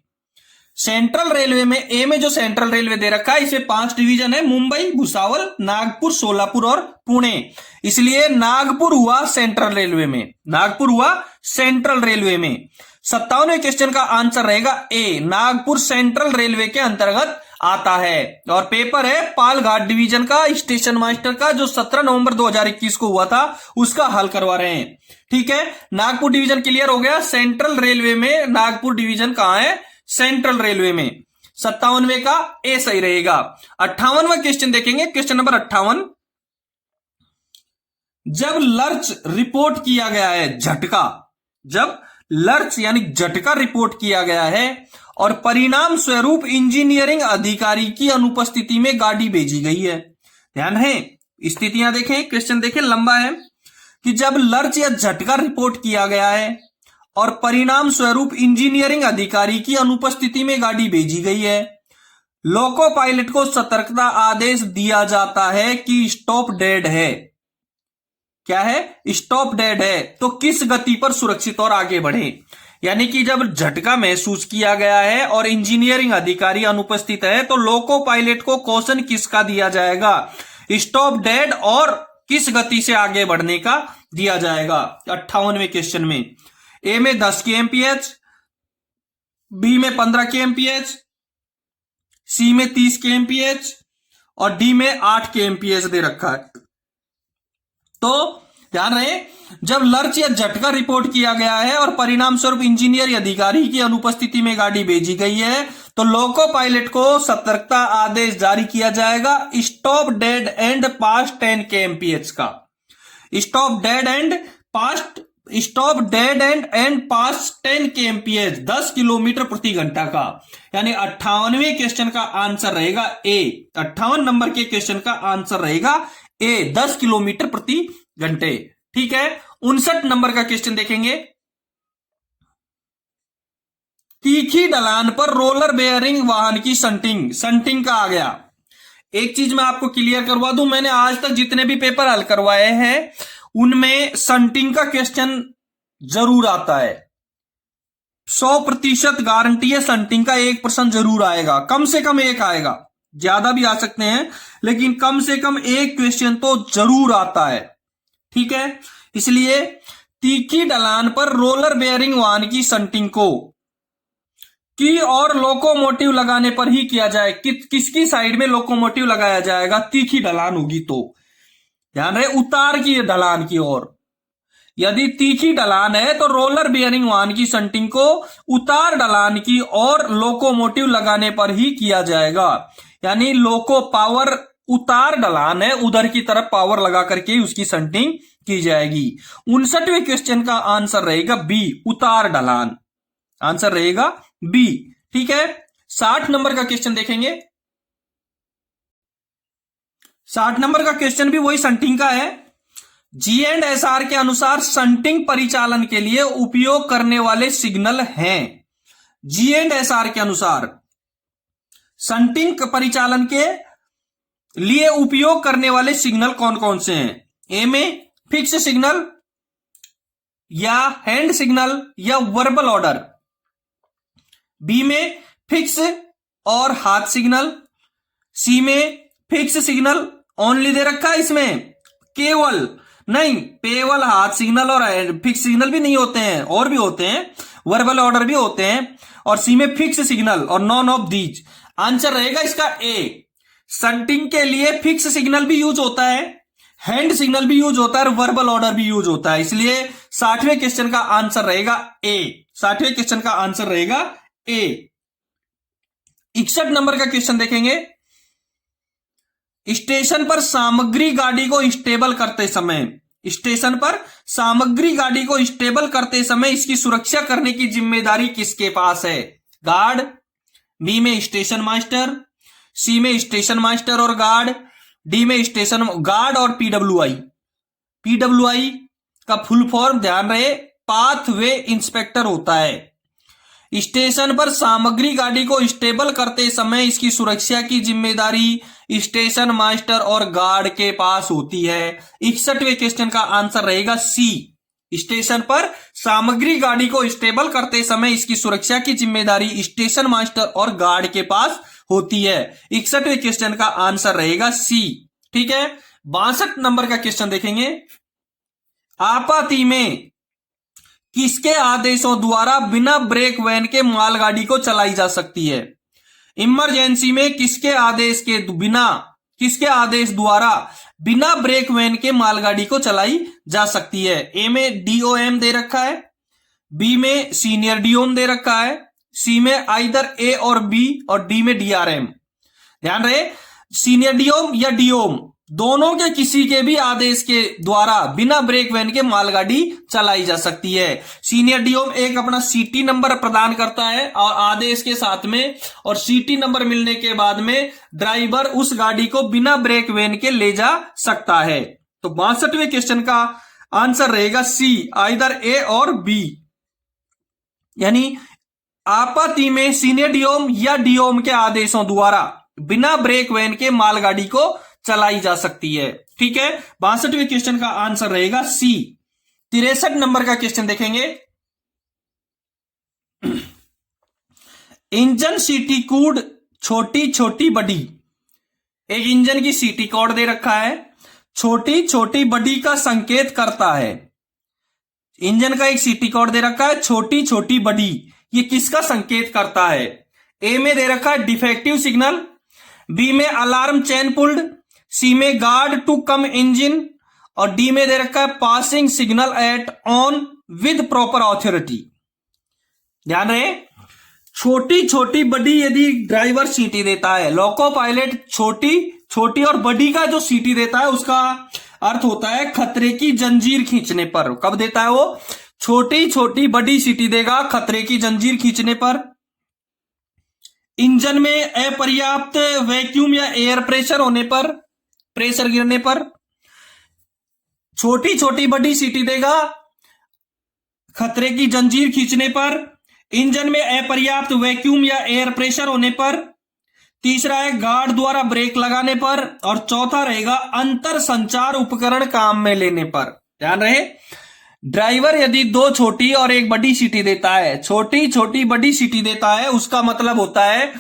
[SPEAKER 1] सेंट्रल रेलवे में ए में जो सेंट्रल रेलवे दे रखा है इसमें 5 डिवीजन है, मुंबई, भुसावल, नागपुर, सोलापुर और पुणे। इसलिए नागपुर हुआ सेंट्रल रेलवे में, नागपुर हुआ सेंट्रल रेलवे में। 57वें क्वेश्चन का आंसर रहेगा ए, नागपुर सेंट्रल रेलवे के अंतर्गत आता है। और पेपर है पालघाट डिवीजन का, स्टेशन मास्टर का, जो 17 नवंबर 2021 को हुआ था, उसका हल करवा रहे हैं। ठीक है, नागपुर डिवीजन क्लियर हो गया। सेंट्रल रेलवे में नागपुर डिवीजन कहां है? सेंट्रल रेलवे में। 57वें का ए सही रहेगा। 58वां क्वेश्चन देखेंगे, क्वेश्चन नंबर 58। जब लर्च रिपोर्ट किया गया है, झटका, जब लर्च यानी झटका रिपोर्ट किया गया है और परिणाम स्वरूप इंजीनियरिंग अधिकारी की अनुपस्थिति में गाड़ी भेजी गई है। ध्यान है, स्थितियां देखें, क्वेश्चन देखें, लंबा है कि जब लर्च या झटका रिपोर्ट किया गया है और परिणाम स्वरूप इंजीनियरिंग अधिकारी की अनुपस्थिति में गाड़ी भेजी गई है, लोको पायलट को सतर्कता आदेश दिया जाता है कि स्टॉप डेड है। क्या है? स्टॉप डेड है, तो किस गति पर सुरक्षित और आगे बढ़े। यानी कि जब झटका महसूस किया गया है और इंजीनियरिंग अधिकारी अनुपस्थित है तो लोको पायलट को क्वेश्चन किसका दिया जाएगा? स्टॉप डेड और किस गति से आगे बढ़ने का दिया जाएगा 58वें क्वेश्चन में। ए में 10 kmph, बी में 15 kmph, सी में 30 kmph और डी में 8 kmph दे रखा है। तो ध्यान रहे, जब लर्च या झटका रिपोर्ट किया गया है और परिणाम स्वरूप इंजीनियर अधिकारी की अनुपस्थिति में गाड़ी भेजी गई है तो लोको पायलट को सतर्कता आदेश जारी किया जाएगा stop dead and past 10 kmph का। Stop dead and past 10 kmph 10 kilometre प्रति घंटा का। यानी 58वें क्वेश्चन का आंसर रहेगा ए। 58 नंबर के क्वेश्चन का आंसर रहेगा ए, 10 किलोमीटर प्रति घंटे। ठीक है, 59 नंबर का क्वेश्चन देखेंगे। तीखी ढलान पर रोलर बेयरिंग वाहन की संटिंग का आ गया। एक चीज मैं आपको क्लियर करवा दूं, मैंने आज तक जितने भी पेपर हल करवाए हैं उनमें संटिंग का क्वेश्चन जरूर आता है। 100% गारंटी है संटिंग का 1% जरूर आएगा, कम से कम एक आएगा, ज्यादा भी आ सकते हैं लेकिन कम से कम एक क्वेश्चन तो जरूर आता है। ठीक है, इसलिए तीखी ढलान पर रोलर बेयरिंग वाहन की संटिंग को की और लोकोमोटिव लगाने पर ही किया जाए। किसकी साइड में लोकोमोटिव लगाया जाएगा? तीखी ढलान होगी तो। ध्यान रहे, उतार की ढलान की ओर। यदि तीखी ढलान है तो रोलर बेयरिंग वाहन की संटिंग को उतार ढलान की ओर लोकोमोटिव लगाने पर ही किया जाएगा। यानी लोको पावर उतार ढलान है, उधर की तरफ पावर लगा करके उसकी संटिंग की जाएगी। 59वें क्वेश्चन का आंसर रहेगा बी, उतार ढलान। आंसर रहेगा बी। ठीक है, 60 नंबर का क्वेश्चन देखेंगे। 60 नंबर का क्वेश्चन भी वही संटिंग का है। G&SR के अनुसार संटिंग परिचालन के लिए उपयोग करने वाले सिग्नल हैं। G&SR के अनुसार संटिंग परिचालन के लिए उपयोग करने वाले सिग्नल कौन कौन से हैं? ए में फिक्स सिग्नल या हैंड सिग्नल या वर्बल ऑर्डर, बी में फिक्स और हाथ सिग्नल, सी में फिक्स सिग्नल ओनली दे रखा है इसमें, केवल नहीं, केवल हाथ सिग्नल और फिक्स सिग्नल भी नहीं होते हैं, और भी होते हैं, वर्बल ऑर्डर भी होते हैं, और सी में फिक्स सिग्नल और नॉन ऑफ दीज। आंसर रहेगा इसका ए। संटिंग के लिए फिक्स सिग्नल भी यूज होता है, हैंड सिग्नल भी यूज होता है और वर्बल ऑर्डर भी यूज होता है। इसलिए 60वें क्वेश्चन का आंसर रहेगा ए। 60वें क्वेश्चन का आंसर रहेगा ए। 61 नंबर का क्वेश्चन देखेंगे। स्टेशन पर सामग्री गाड़ी को स्टेबल करते समय, स्टेशन पर सामग्री गाड़ी को स्टेबल करते समय इसकी सुरक्षा करने की जिम्मेदारी किसके पास है? गार्ड, बी में स्टेशन मास्टर, सी में स्टेशन मास्टर और गार्ड, डी में स्टेशन गार्ड और पीडब्ल्यूआई। पीडब्ल्यूआई का फुल फॉर्म ध्यान रहे, पाथवे इंस्पेक्टर होता है। स्टेशन पर सामग्री गाड़ी को स्टेबल करते समय इसकी सुरक्षा की जिम्मेदारी स्टेशन मास्टर और गार्ड के पास होती है। 61वें क्वेश्चन का आंसर रहेगा सी। स्टेशन पर सामग्री गाड़ी को स्टेबल करते समय इसकी सुरक्षा की जिम्मेदारी स्टेशन मास्टर और गार्ड के पास होती है। 61वें क्वेश्चन का आंसर रहेगा सी। ठीक है, 62 नंबर का क्वेश्चन देखेंगे। आपाती में किसके आदेशों द्वारा बिना ब्रेक वैन के मालगाड़ी को चलाई जा सकती है? इमरजेंसी में किसके आदेश द्वारा बिना ब्रेक वैन के मालगाड़ी को चलाई जा सकती है? ए में डीओएम दे रखा है, बी में सीनियर डीओम दे रखा है, सी में आइदर ए और बी और डी में डीआरएम। ध्यान रहे, सीनियर डीओम या डीओम दोनों के किसी के भी आदेश के द्वारा बिना ब्रेक वैन के मालगाड़ी चलाई जा सकती है। सीनियर डीओम एक अपना सीटी नंबर प्रदान करता है और आदेश के साथ में, और सीटी नंबर मिलने के बाद में ड्राइवर उस गाड़ी को बिना ब्रेक वैन के ले जा सकता है। तो 62वें क्वेश्चन का आंसर रहेगा सी, आइदर ए और बी। यानी आपाती में सीनियर डीओम या डीओम के आदेशों द्वारा बिना ब्रेक वैन के मालगाड़ी को चलाई जा सकती है। ठीक है, 62वें क्वेश्चन का आंसर रहेगा सी। 63 नंबर का क्वेश्चन देखेंगे। इंजन सीटी कोड छोटी छोटी बड़ी, एक इंजन की सीटी कोड दे रखा है, छोटी छोटी बड़ी का संकेत करता है। इंजन का एक सीटी कोड दे रखा है, छोटी छोटी बड़ी, ये किसका संकेत करता है? ए में दे रखा है डिफेक्टिव सिग्नल, बी में अलार्म चेन पुल्ड, सी में गार्ड टू कम इंजन, और डी में दे रखा है passing signal eight on with proper authority. ध्यान रहे, छोटी छोटी बड़ी यदि ड्राइवर सीटी देता है, लोको पायलट छोटी छोटी और बड़ी का जो सीटी देता है उसका अर्थ होता है खतरे की जंजीर खींचने पर। कब देता है वो? छोटी छोटी बड़ी सीटी देगा खतरे की जंजीर खींचने पर। इंजन में अपर्याप्त वैक्यूम या एयर प्रेशर होने पर, प्रेशर गिरने पर। छोटी छोटी बड़ी सीटी देगा खतरे की जंजीर खींचने पर। इंजन में अपर्याप्त वैक्यूम या एयर प्रेशर होने पर। तीसरा है गार्ड द्वारा ब्रेक लगाने पर, और चौथा रहेगा अंतर संचार उपकरण काम में लेने पर। ध्यान रहे, ड्राइवर यदि दो छोटी और एक बड़ी सीटी देता है, छोटी छोटी बड़ी सीटी देता है, उसका मतलब होता है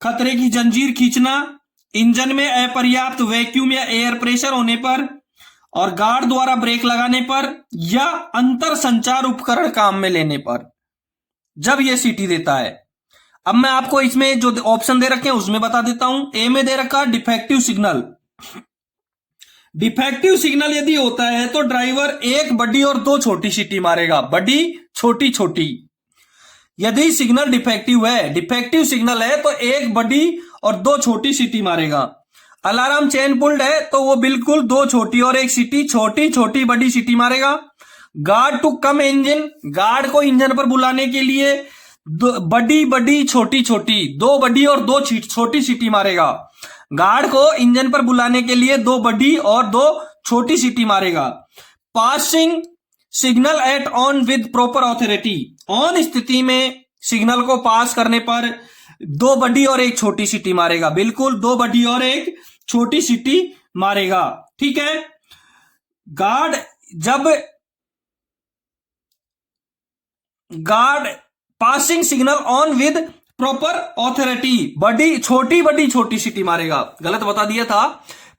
[SPEAKER 1] खतरे की जंजीर खींचना, इंजन में अपर्याप्त वैक्यूम या एयर प्रेशर होने पर, और गार्ड द्वारा ब्रेक लगाने पर, या अंतर संचार उपकरण काम में लेने पर, जब यह सीटी देता है। अब मैं आपको इसमें जो ऑप्शन दे रखे हैं उसमें बता देता हूं। ए में दे रखा डिफेक्टिव सिग्नल। डिफेक्टिव सिग्नल यदि होता है तो ड्राइवर एक बड़ी और दो छोटी सीटी मारेगा, बड़ी छोटी छोटी। यदि सिग्नल डिफेक्टिव है, डिफेक्टिव सिग्नल है तो एक बड़ी और दो छोटी सीटी मारेगा। अलार्म चेन पुल्ड है तो वो बिल्कुल दो छोटी और एक सीटी, छोटी छोटी बड़ी सीटी मारेगा। Guard to come engine, guard को इंजन पर बुलाने के लिए बड़ी बड़ी छोटी छोटी, दो बड़ी और दो छोटी सीटी मारेगा। गार्ड को इंजन पर बुलाने के लिए दो बड़ी और दो छोटी सीटी मारेगा। Passing signal eight on with proper authority, on स्थिति में सिग्नल को पास करने पर दो बड़ी और एक छोटी सीटी मारेगा, बिल्कुल दो बड़ी और एक छोटी सीटी मारेगा। ठीक है, गार्ड जब guard passing signal on with proper authority, बड़ी छोटी सीटी मारेगा, गलत बता दिया था।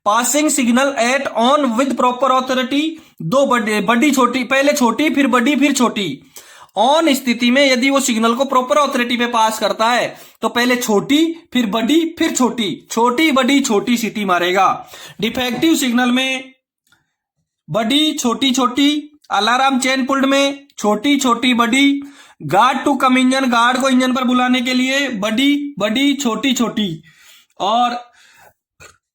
[SPEAKER 1] Passing signal eight on with proper authority, दो बड़ी छोटी, पहले छोटी फिर बड़ी फिर छोटी। ऑन स्थिति में यदि वो सिग्नल को प्रॉपर ऑथोरिटी पे पास करता है तो पहले छोटी फिर बड़ी फिर छोटी, छोटी बड़ी छोटी सीटी मारेगा। डिफेक्टिव सिग्नल में बड़ी छोटी छोटी, अलार्म चेन पुल्ड में छोटी छोटी बड़ी, guard to come engine, guard को इंजन पर बुलाने के लिए बड़ी बड़ी छोटी छोटी, और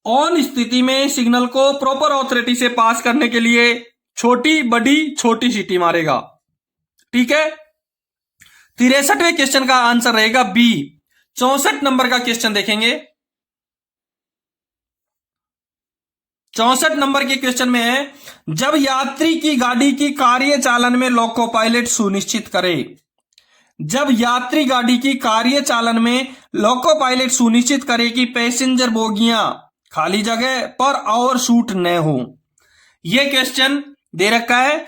[SPEAKER 1] ऑन स्थिति में सिग्नल को प्रॉपर ऑथोरिटी से पास करने के लिए छोटी बड़ी छोटी सीटी मारेगा। ठीक है, 63वें क्वेश्चन का आंसर रहेगा बी। 64 नंबर का क्वेश्चन देखेंगे। 64 नंबर के क्वेश्चन में है, जब यात्री की गाड़ी की कार्य चालन में लोको पायलट सुनिश्चित करे, जब यात्री गाड़ी की कार्य चालन में लोको पायलट सुनिश्चित करे कि पैसेंजर बोगियां खाली जगह पर ओवरशूट न हो। यह क्वेश्चन दे रखा है।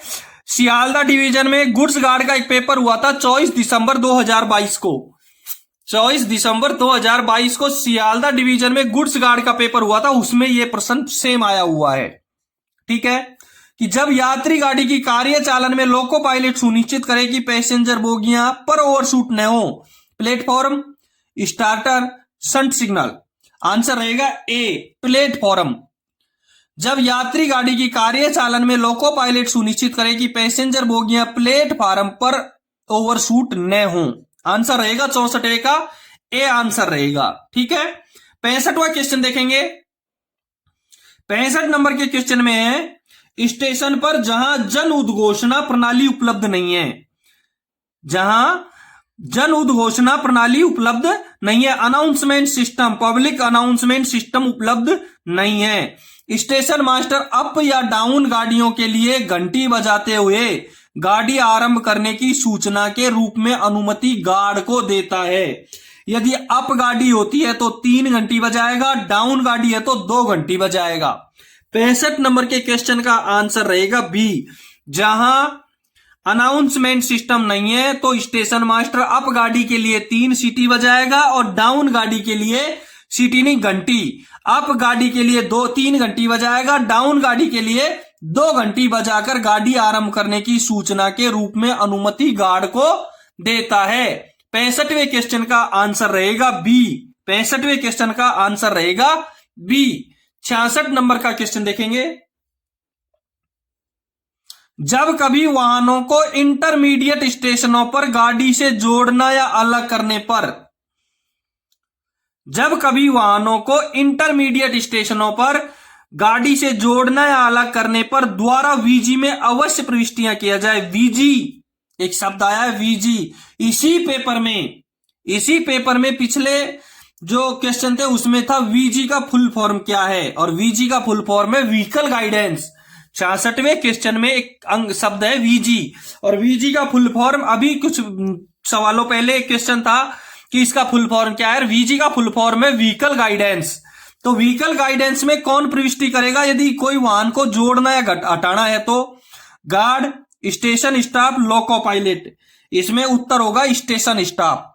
[SPEAKER 1] सियालदा डिवीजन में गुड्स गार्ड का एक पेपर हुआ था 24 दिसंबर 2022 को। 24 दिसंबर 2022 को सियालदा डिवीजन में गुड्स गार्ड का पेपर हुआ था, उसमें यह प्रश्न सेम आया हुआ है। ठीक है, कि जब यात्री गाड़ी की कार्य चालन में लोको पायलट सुनिश्चित करे कि पैसेंजर बोगियां पर ओवरशूट न हो, platform, starter, shunt signal. Answer रहेगा ए, प्लेटफॉर्म। जब यात्री गाड़ी की कार्य चालन में लोको पायलट सुनिश्चित करे कि पैसेंजर बोगियां प्लेटफॉर्म पर ओवरशूट न हो। आंसर रहेगा 64 का ए आंसर रहेगा। ठीक है, 65वां क्वेश्चन देखेंगे। 65 नंबर के क्वेश्चन में है, स्टेशन पर जहां जन उद्घोषणा प्रणाली उपलब्ध नहीं है, जहां जन उद्घोषणा प्रणाली उपलब्ध नहीं है, announcement system, public announcement system उपलब्ध नहीं है, स्टेशन मास्टर अप या डाउन गाड़ियों के लिए घंटी बजाते हुए गाड़ी आरंभ करने की सूचना के रूप में अनुमति गार्ड को देता है। यदि अप गाड़ी होती है तो 3 घंटी बजाएगा, डाउन गाड़ी है तो 2 घंटी बजाएगा। 65 नंबर के क्वेश्चन का आंसर रहेगा बी, जहां अनाउंसमेंट सिस्टम नहीं है तो स्टेशन मास्टर अप गाड़ी के लिए 3 सीटी बजाएगा और डाउन गाड़ी के लिए सीटी नहीं घंटी, अप गाड़ी के लिए 3 घंटी बजाएगा, डाउन गाड़ी के लिए 2 घंटी बजाकर गाड़ी आरंभ करने की सूचना के रूप में अनुमति गार्ड को देता है। 65वें क्वेश्चन का आंसर रहेगा बी। 65वें क्वेश्चन का आंसर रहेगा बी। 66 नंबर का क्वेश्चन देखेंगे। जब कभी वाहनों को इंटरमीडिएट स्टेशनों पर गाड़ी से जोड़ना या अलग करने पर, जब कभी वाहनों को इंटरमीडिएट स्टेशनों पर गाड़ी से जोड़ना या अलग करने पर द्वारा वीजी में अवश्य प्रविष्टियां किया जाए। वीजी एक शब्द आया है, वीजी। इसी पेपर में पिछले जो क्वेश्चन थे उसमें था वीजी का फुल फॉर्म क्या है, और वीजी का फुल फॉर्म है व्हीकल गाइडेंस। 66वें क्वेश्चन में एक अंग शब्द है वीजी, और वीजी का फुल फॉर्म अभी कुछ सवालों पहले एक क्वेश्चन था कि इसका फुल फॉर्म क्या है। वीजी का फुल फॉर्म है व्हीकल गाइडेंस। तो व्हीकल गाइडेंस में कौन प्रविष्टि करेगा यदि कोई वाहन को जोड़ना या हटाना है? तो guard, station staff, loco pilot. इसमें उत्तर होगा स्टेशन स्टाफ।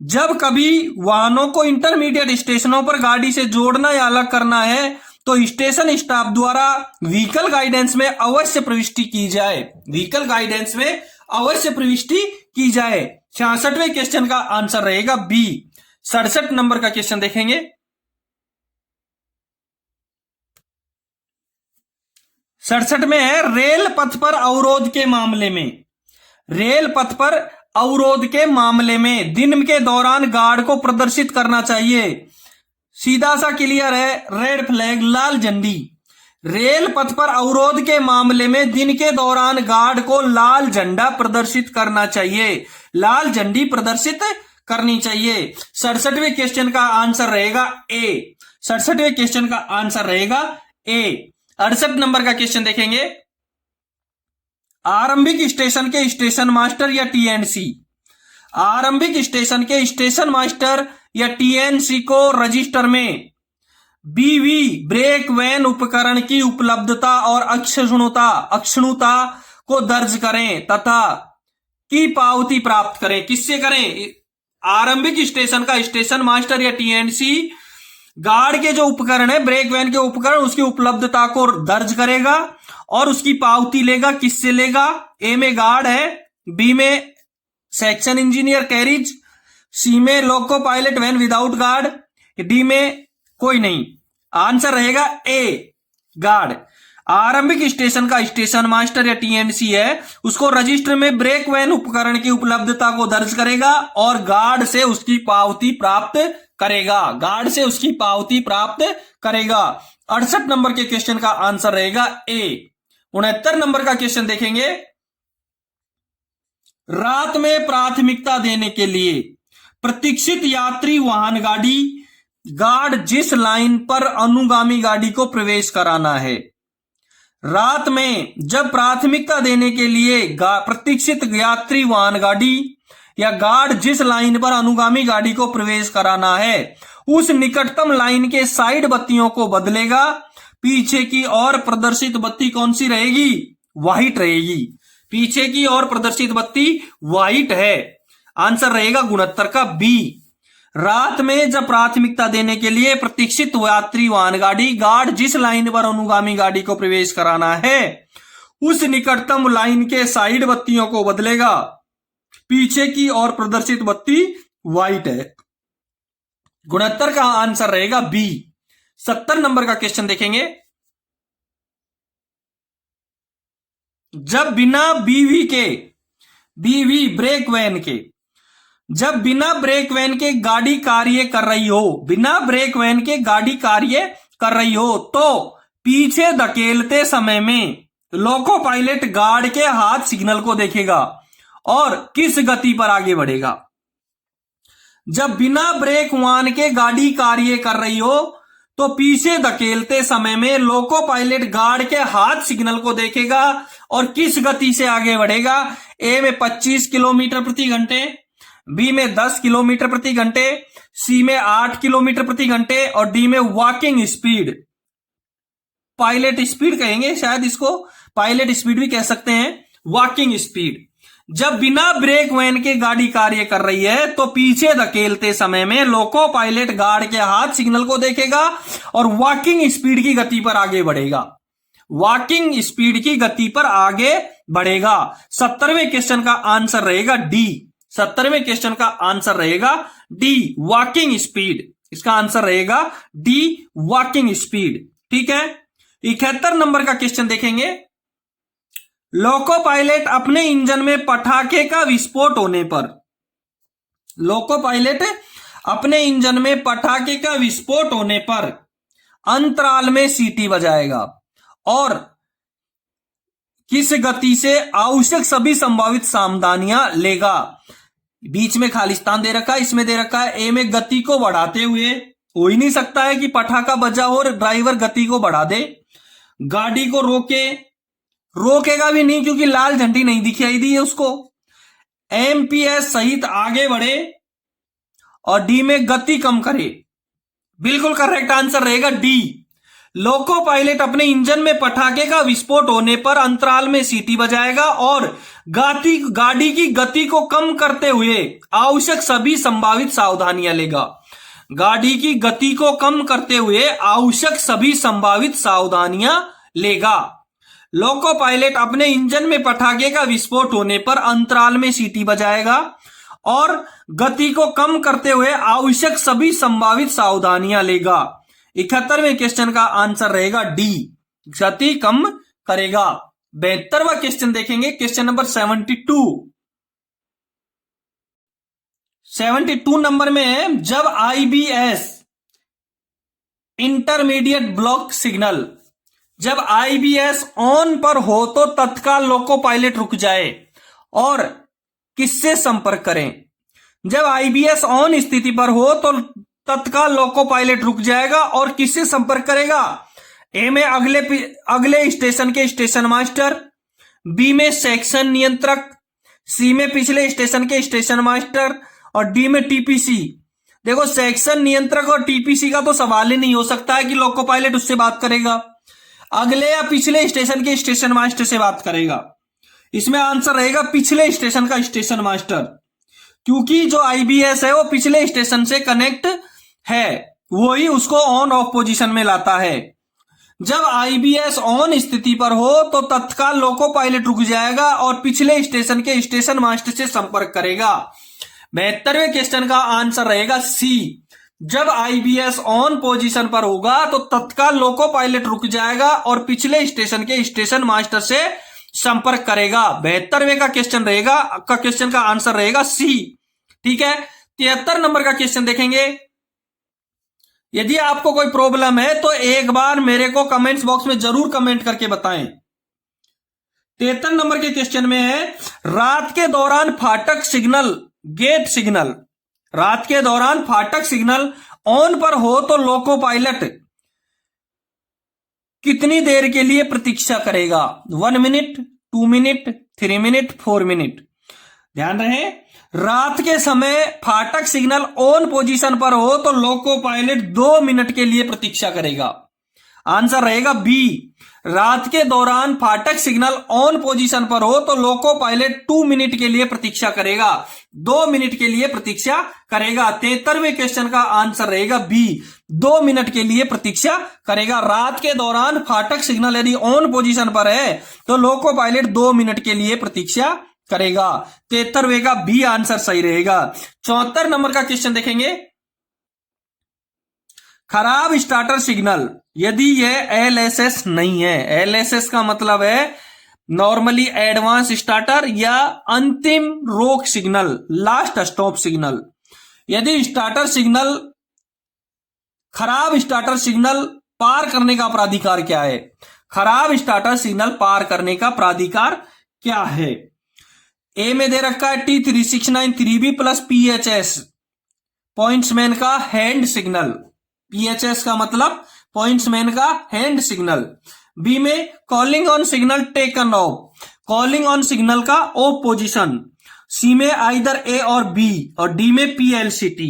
[SPEAKER 1] जब कभी वाहनों को इंटरमीडिएट स्टेशनों पर गाड़ी से जोड़ना या अलग करना है तो स्टेशन स्टाफ द्वारा व्हीकल गाइडेंस में अवश्य प्रविष्टि की जाए। व्हीकल गाइडेंस में अवश्य प्रविष्टि की जाए। 66वें क्वेश्चन का आंसर रहेगा बी। 67 नंबर का क्वेश्चन देखेंगे। सड़सठ में है रेल पथ पर अवरोध के मामले में। रेल पथ पर अवरोध के मामले में दिन के दौरान गार्ड को प्रदर्शित करना चाहिए। सीधा सा क्लियर है, रेड फ्लैग, लाल झंडी। रेल पथ पर अवरोध के मामले में दिन के दौरान गार्ड को लाल झंडा प्रदर्शित करना चाहिए, लाल झंडी प्रदर्शित करनी चाहिए। 67वें क्वेश्चन का आंसर रहेगा ए। 67वें क्वेश्चन का आंसर रहेगा ए। 68 नंबर का क्वेश्चन देखेंगे। आरंभिक स्टेशन के स्टेशन मास्टर या टीएनसी। आरंभिक स्टेशन के स्टेशन मास्टर या टीएनसी को रजिस्टर में बीवी ब्रेक वैन उपकरण की उपलब्धता और अक्षुणुता को दर्ज करें तथा की पावती प्राप्त करें। किससे करें? आरंभिक स्टेशन का स्टेशन मास्टर या टीएनसी गार्ड के जो उपकरण है, ब्रेक वैन के उपकरण, उसकी उपलब्धता को दर्ज करेगा और उसकी पावती लेगा। किससे लेगा? ए में गार्ड है, बी में सेक्शन इंजीनियर कैरिज, सी में loco pilot van without guard, D में कोई नहीं। आंसर रहेगा ए, गार्ड। आरंभिक स्टेशन का स्टेशन मास्टर या टीएनसी है, उसको रजिस्टर में ब्रेक वैन उपकरण की उपलब्धता को दर्ज करेगा और गार्ड से उसकी पावती प्राप्त करेगा। गार्ड से उसकी पावती प्राप्त करेगा। 68 नंबर के क्वेश्चन का आंसर रहेगा ए। 69 नंबर का क्वेश्चन देखेंगे। रात में प्राथमिकता देने के लिए प्रतीक्षित यात्री वाहन गाड़ी गार्ड जिस लाइन पर अनुगामी गाड़ी को प्रवेश कराना है। रात में जब प्राथमिकता देने के लिए प्रतीक्षित यात्री वाहन गाड़ी या गार्ड जिस लाइन पर अनुगामी गाड़ी को प्रवेश कराना है उस निकटतम लाइन के साइड बत्तियों को बदलेगा। पीछे की ओर प्रदर्शित बत्ती कौन सी रहेगी? व्हाइट रहेगी। पीछे की ओर प्रदर्शित बत्ती व्हाइट है। आंसर रहेगा 69 का बी। रात में जब प्राथमिकता देने के लिए प्रतीक्षित यात्री वाहन गाड़ी गार्ड जिस लाइन पर अनुगामी गाड़ी को प्रवेश कराना है उस निकटतम लाइन के साइड बत्तियों को बदलेगा। पीछे की ओर प्रदर्शित बत्ती व्हाइट है। 69 का आंसर रहेगा बी। 70 नंबर का क्वेश्चन देखेंगे। जब बिना बीवी ब्रेक वैन के जब बिना ब्रेक वैन के गाड़ी कार्य कर रही हो, बिना ब्रेक वैन के गाड़ी कार्य कर रही हो तो पीछे धकेलते समय में लोको पायलट गार्ड के हाथ सिग्नल को देखेगा और किस गति पर आगे बढ़ेगा। जब बिना ब्रेक वाहन के गाड़ी कार्य कर रही हो तो पीछे धकेलते समय में लोको पायलट गार्ड के हाथ सिग्नल को देखेगा और किस गति से आगे बढ़ेगा। ए में 25 किलोमीटर प्रति घंटे, बी में 10 किलोमीटर प्रति घंटे, सी में 8 किलोमीटर प्रति घंटे और डी में वॉकिंग स्पीड। पायलट स्पीड कहेंगे शायद इसको, पायलट स्पीड भी कह सकते हैं, वॉकिंग स्पीड। जब बिना ब्रेक वैन के गाड़ी कार्य कर रही है तो पीछे धकेलते समय में लोको पायलट गार्ड के हाथ सिग्नल को देखेगा और वॉकिंग स्पीड की गति पर आगे बढ़ेगा। वॉकिंग स्पीड की गति पर आगे बढ़ेगा। 70वें क्वेश्चन का आंसर रहेगा डी। 70वें क्वेश्चन का आंसर रहेगा डी, वॉकिंग स्पीड। इसका आंसर रहेगा डी, वॉकिंग स्पीड। ठीक है। 71 नंबर का क्वेश्चन देखेंगे। लोको पायलट अपने इंजन में पटाखे का विस्फोट होने पर, लोको पायलट अपने इंजन में पटाखे का विस्फोट होने पर अंतराल में सीटी बजाएगा और किस गति से आवश्यक सभी संभावित सावधानियां लेगा। बीच में खालिस्तान दे रखा है, इसमें दे रखा है ए में गति को बढ़ाते हुए। हो ही नहीं सकता है कि पटाखा बजा हो और ड्राइवर गति को बढ़ा दे। गाड़ी को रोकेगा भी नहीं क्योंकि लाल झंडी नहीं दिखाई दी है उसको। एमपीएस सहित आगे बढ़े और डी में गति कम करे। बिल्कुल करेक्ट आंसर रहेगा डी। लोको पायलट अपने इंजन में पटाखे का विस्फोट होने पर अंतराल में सीटी बजाएगा और गाड़ी की गति को कम करते हुए आवश्यक सभी संभावित सावधानियां लेगा। गाड़ी की गति को कम करते हुए आवश्यक सभी संभावित सावधानियां लेगा। लोको पायलट अपने इंजन में पटाखे का विस्फोट होने पर अंतराल में सीटी बजाएगा और गति को कम करते हुए आवश्यक सभी संभावित सावधानियां लेगा। 71वें क्वेश्चन का आंसर रहेगा डी, गति कम करेगा। 72वां क्वेश्चन देखेंगे, क्वेश्चन नंबर 72 नंबर में है, जब आईबीएस इंटरमीडिएट ब्लॉक सिग्नल, जब आईबीएस ऑन पर हो तो तत्काल लोको पायलट रुक जाए और किससे संपर्क करें। जब आईबीएस ऑन स्थिति पर हो तो तत्काल लोको पायलट रुक जाएगा और किससे संपर्क करेगा। ए में अगले स्टेशन के स्टेशन मास्टर, बी में सेक्शन नियंत्रक, सी में पिछले स्टेशन के स्टेशन मास्टर और डी में टीपीसी। देखो सेक्शन नियंत्रक और टीपीसी का तो सवाल ही नहीं हो सकता है कि लोको पायलट उससे बात करेगा। अगले या पिछले स्टेशन के स्टेशन मास्टर से बात करेगा। इसमें आंसर रहेगा पिछले स्टेशन का स्टेशन मास्टर, क्योंकि जो आईबीएस है वो पिछले स्टेशन से कनेक्ट है, वही उसको ऑन ऑफ पोजीशन में लाता है। जब आईबीएस ऑन स्थिति पर हो तो तत्काल लोको पायलट रुक जाएगा और पिछले स्टेशन के स्टेशन मास्टर से संपर्क करेगा। 72वें क्वेश्चन का आंसर रहेगा सी। जब आईबीएस ऑन पोजीशन पर होगा तो तत्काल लोको पायलट रुक जाएगा और पिछले स्टेशन के स्टेशन मास्टर से संपर्क करेगा। 72वें का क्वेश्चन का आंसर रहेगा सी। ठीक है। 73 नंबर का क्वेश्चन देखेंगे। यदि आपको कोई प्रॉब्लम है तो एक बार मेरे को कमेंट्स बॉक्स में जरूर कमेंट करके बताएं। 73 नंबर के क्वेश्चन में है, रात के दौरान फाटक सिग्नल, गेट सिग्नल, रात के दौरान फाटक सिग्नल ऑन पर हो तो लोको पायलट कितनी देर के लिए प्रतीक्षा करेगा। 1 मिनट, 2 मिनट, 3 मिनट, 4 मिनट। ध्यान रहे, रात के समय फाटक सिग्नल ऑन पोजीशन पर हो तो लोको पायलट 2 मिनट के लिए प्रतीक्षा करेगा। आंसर रहेगा बी। रात के दौरान फाटक सिग्नल ऑन पोजीशन पर हो तो लोको पायलट 2 मिनट के लिए प्रतीक्षा करेगा, 2 मिनट के लिए प्रतीक्षा करेगा। 73वें क्वेश्चन का आंसर रहेगा बी, 2 मिनट के लिए प्रतीक्षा करेगा। रात के दौरान फाटक सिग्नल यदि ऑन पोजीशन पर है तो लोको पायलट 2 मिनट के लिए प्रतीक्षा करेगा। 73वें का बी आंसर सही रहेगा। 74 नंबर का क्वेश्चन देखेंगे। खराब स्टार्टर सिग्नल यदि यह एलएसएस नहीं है, एलएसएस का मतलब है नॉर्मली एडवांस स्टार्टर या अंतिम रोक सिग्नल, लास्ट स्टॉप सिग्नल। यदि स्टार्टर सिग्नल, खराब स्टार्टर सिग्नल पार करने का प्राधिकार क्या है। खराब स्टार्टर सिग्नल पार करने का प्राधिकार क्या है। ए में दे रखा है T3693 3B plus PHS, pointsman का हैंड सिग्नल। PHS का मतलब पॉइंट्समैन का हैंड सिग्नल। बी में calling on signal taken of, calling on signal का ऑफ पोजीशन। सी में आइदर ए और बी और डी में PLCT।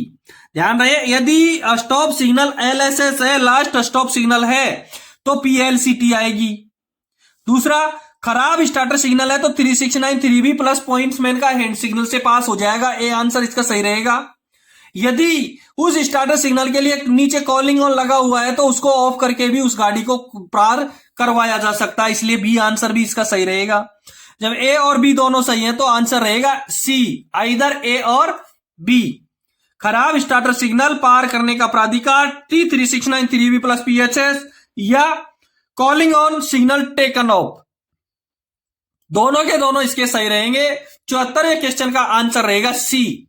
[SPEAKER 1] ध्यान रहे, यदि स्टॉप सिग्नल LSS है, लास्ट स्टॉप सिग्नल है, तो PLCT आएगी। दूसरा, खराब स्टार्टर सिग्नल है तो 369 3B प्लस पॉइंट्समैन का हैंड सिग्नल से पास हो जाएगा। ए आंसर इसका सही रहेगा। यदि उस स्टार्टर सिग्नल के लिए नीचे कॉलिंग ऑन लगा हुआ है तो उसको ऑफ करके भी उस गाड़ी को पार करवाया जा सकता है, इसलिए बी आंसर भी इसका सही रहेगा। जब ए और बी दोनों सही हैं तो आंसर रहेगा सी, आइदर ए और बी। खराब स्टार्टर सिग्नल पार करने का प्राधिकार T369 3B प्लस PHS या calling on signal taken of, दोनों के दोनों इसके सही रहेंगे। 74वें क्वेश्चन का आंसर रहेगा सी।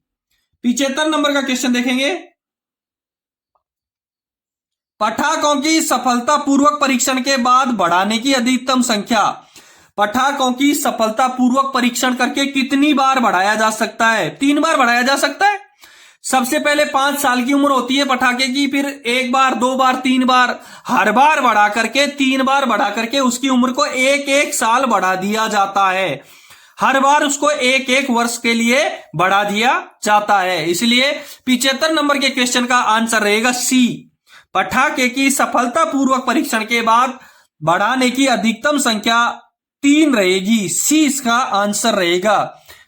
[SPEAKER 1] 75 नंबर का क्वेश्चन देखेंगे। पटाखों की सफलतापूर्वक परीक्षण के बाद बढ़ाने की अधिकतम संख्या, पटाखों की सफलतापूर्वक परीक्षण करके कितनी बार बढ़ाया जा सकता है? 3 बार बढ़ाया जा सकता है। सबसे पहले 5 साल की उम्र होती है पटाखे की, फिर 1 बार 2 बार 3 बार, हर बार बढ़ा करके 3 बार बढ़ा करके उसकी उम्र को 1-1 साल बढ़ा दिया जाता है। हर बार उसको 1-1 वर्ष के लिए बढ़ा दिया जाता है, इसलिए 75 नंबर के क्वेश्चन का आंसर रहेगा सी। पटाखे की सफलतापूर्वक परीक्षण के बाद बढ़ाने की अधिकतम संख्या 3 रहेगी। सी इसका आंसर रहेगा।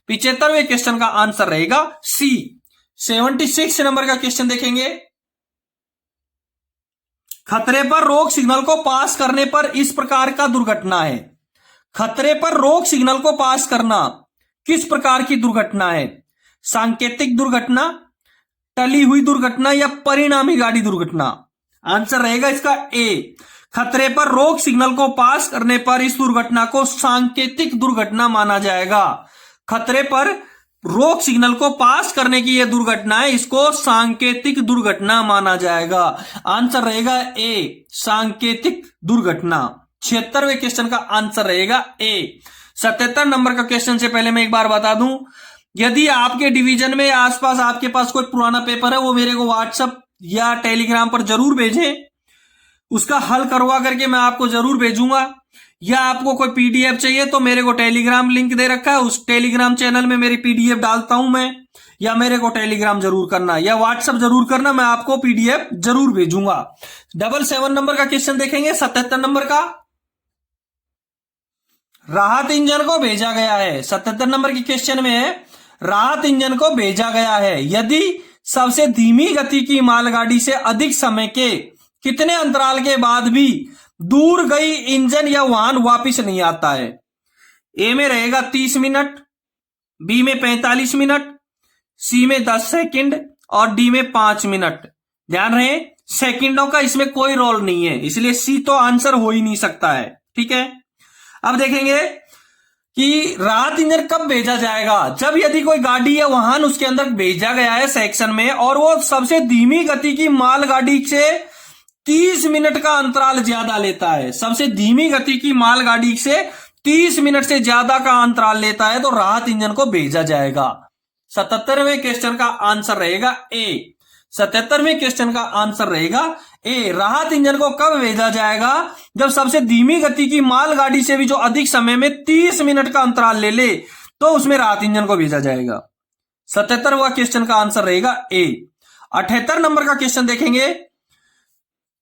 [SPEAKER 1] 75वें क्वेश्चन का आंसर रहेगा सी। 76 नंबर का क्वेश्चन देखेंगे। खतरे पर रोक सिग्नल को पास करने पर इस प्रकार का दुर्घटना है। खतरे पर रोक सिग्नल को पास करना किस प्रकार की दुर्घटना है? सांकेतिक दुर्घटना, टली हुई दुर्घटना या परिणामी गाड़ी दुर्घटना? आंसर रहेगा इसका ए। खतरे पर रोक सिग्नल को पास करने पर इस दुर्घटना को सांकेतिक दुर्घटना माना जाएगा। खतरे पर रोक सिग्नल को पास करने की यह दुर्घटना है, इसको सांकेतिक दुर्घटना माना जाएगा। आंसर रहेगा ए, सांकेतिक दुर्घटना। 76वें क्वेश्चन का आंसर रहेगा ए। 77 नंबर का क्वेश्चन से पहले मैं एक बार बता दूं, यदि आपके डिवीजन में आसपास आपके पास कोई पुराना पेपर है वो मेरे को व्हाट्सएप या टेलीग्राम पर जरूर भेजें, उसका हल करवा करके मैं आपको जरूर भेजूंगा। या आपको कोई पीडीएफ चाहिए तो मेरे को टेलीग्राम लिंक दे रखा है, उस टेलीग्राम चैनल में मेरी पीडीएफ डालता हूं मैं, या मेरे को टेलीग्राम जरूर करना या व्हाट्सएप जरूर करना, मैं आपको पीडीएफ जरूर भेजूंगा। 77 नंबर का क्वेश्चन देखेंगे। 77 नंबर का, राहत इंजन को भेजा गया है। 77 नंबर के क्वेश्चन में राहत इंजन को भेजा गया है यदि सबसे धीमी गति की मालगाड़ी से अधिक समय के कितने अंतराल के बाद भी दूर गई इंजन या वाहन वापस नहीं आता है? ए में रहेगा 30 मिनट, बी में 45 मिनट, सी में 10 सेकंड और डी में 5 मिनट। ध्यान रहे सेकंडों का इसमें कोई रोल नहीं है, इसलिए सी तो आंसर हो ही नहीं सकता है। ठीक है, अब देखेंगे कि राहत इंजन कब भेजा जाएगा। जब यदि कोई गाड़ी या वाहन उसके अंदर भेजा गया है सेक्शन में और वो सबसे धीमी गति की मालगाड़ी से 30 मिनट का अंतराल ज्यादा लेता है, सबसे धीमी गति की मालगाड़ी से 30 मिनट से ज्यादा का अंतराल लेता है तो राहत इंजन को भेजा जाएगा। 77वें क्वेश्चन का आंसर रहेगा ए। 77वें क्वेश्चन का आंसर रहेगा ए। राहत इंजन को कब भेजा जाएगा? जब सबसे धीमी गति की मालगाड़ी से भी जो अधिक समय में 30 मिनट का अंतराल ले ले तो उसमें राहत इंजन को भेजा जाएगा। 77वां क्वेश्चन का आंसर रहेगा ए। 78 नंबर का क्वेश्चन देखेंगे।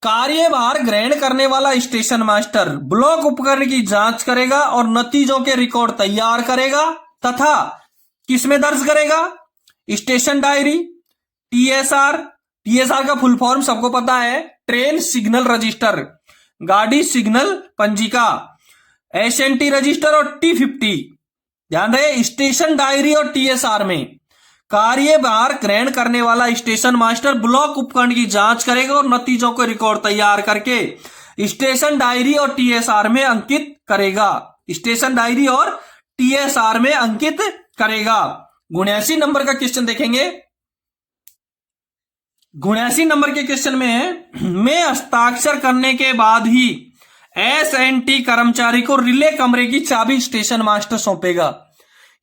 [SPEAKER 1] कार्यभार ग्रहण करने वाला स्टेशन मास्टर ब्लॉक उपकरण की जांच करेगा और नतीजों के रिकॉर्ड तैयार करेगा तथा किसमें दर्ज करेगा? Station diary, TSR. टीएसआर का फुल फॉर्म सबको पता है, ट्रेन सिग्नल रजिस्टर, गाड़ी सिग्नल पंजिका, एसएनटी रजिस्टर और T50। ध्यान रहे स्टेशन डायरी और टीएसआर में कार्यभार ग्रहण करने वाला स्टेशन मास्टर ब्लॉक उपकरण की जांच करेगा और नतीजों को रिकॉर्ड तैयार करके स्टेशन डायरी और टीएसआर में अंकित करेगा। स्टेशन डायरी और टीएसआर में अंकित करेगा। 79 नंबर का क्वेश्चन देखेंगे। 79 नंबर के क्वेश्चन में हस्ताक्षर करने के बाद ही एसएनटी कर्मचारी को रिले कमरे की चाबी स्टेशन मास्टर सौंपेगा।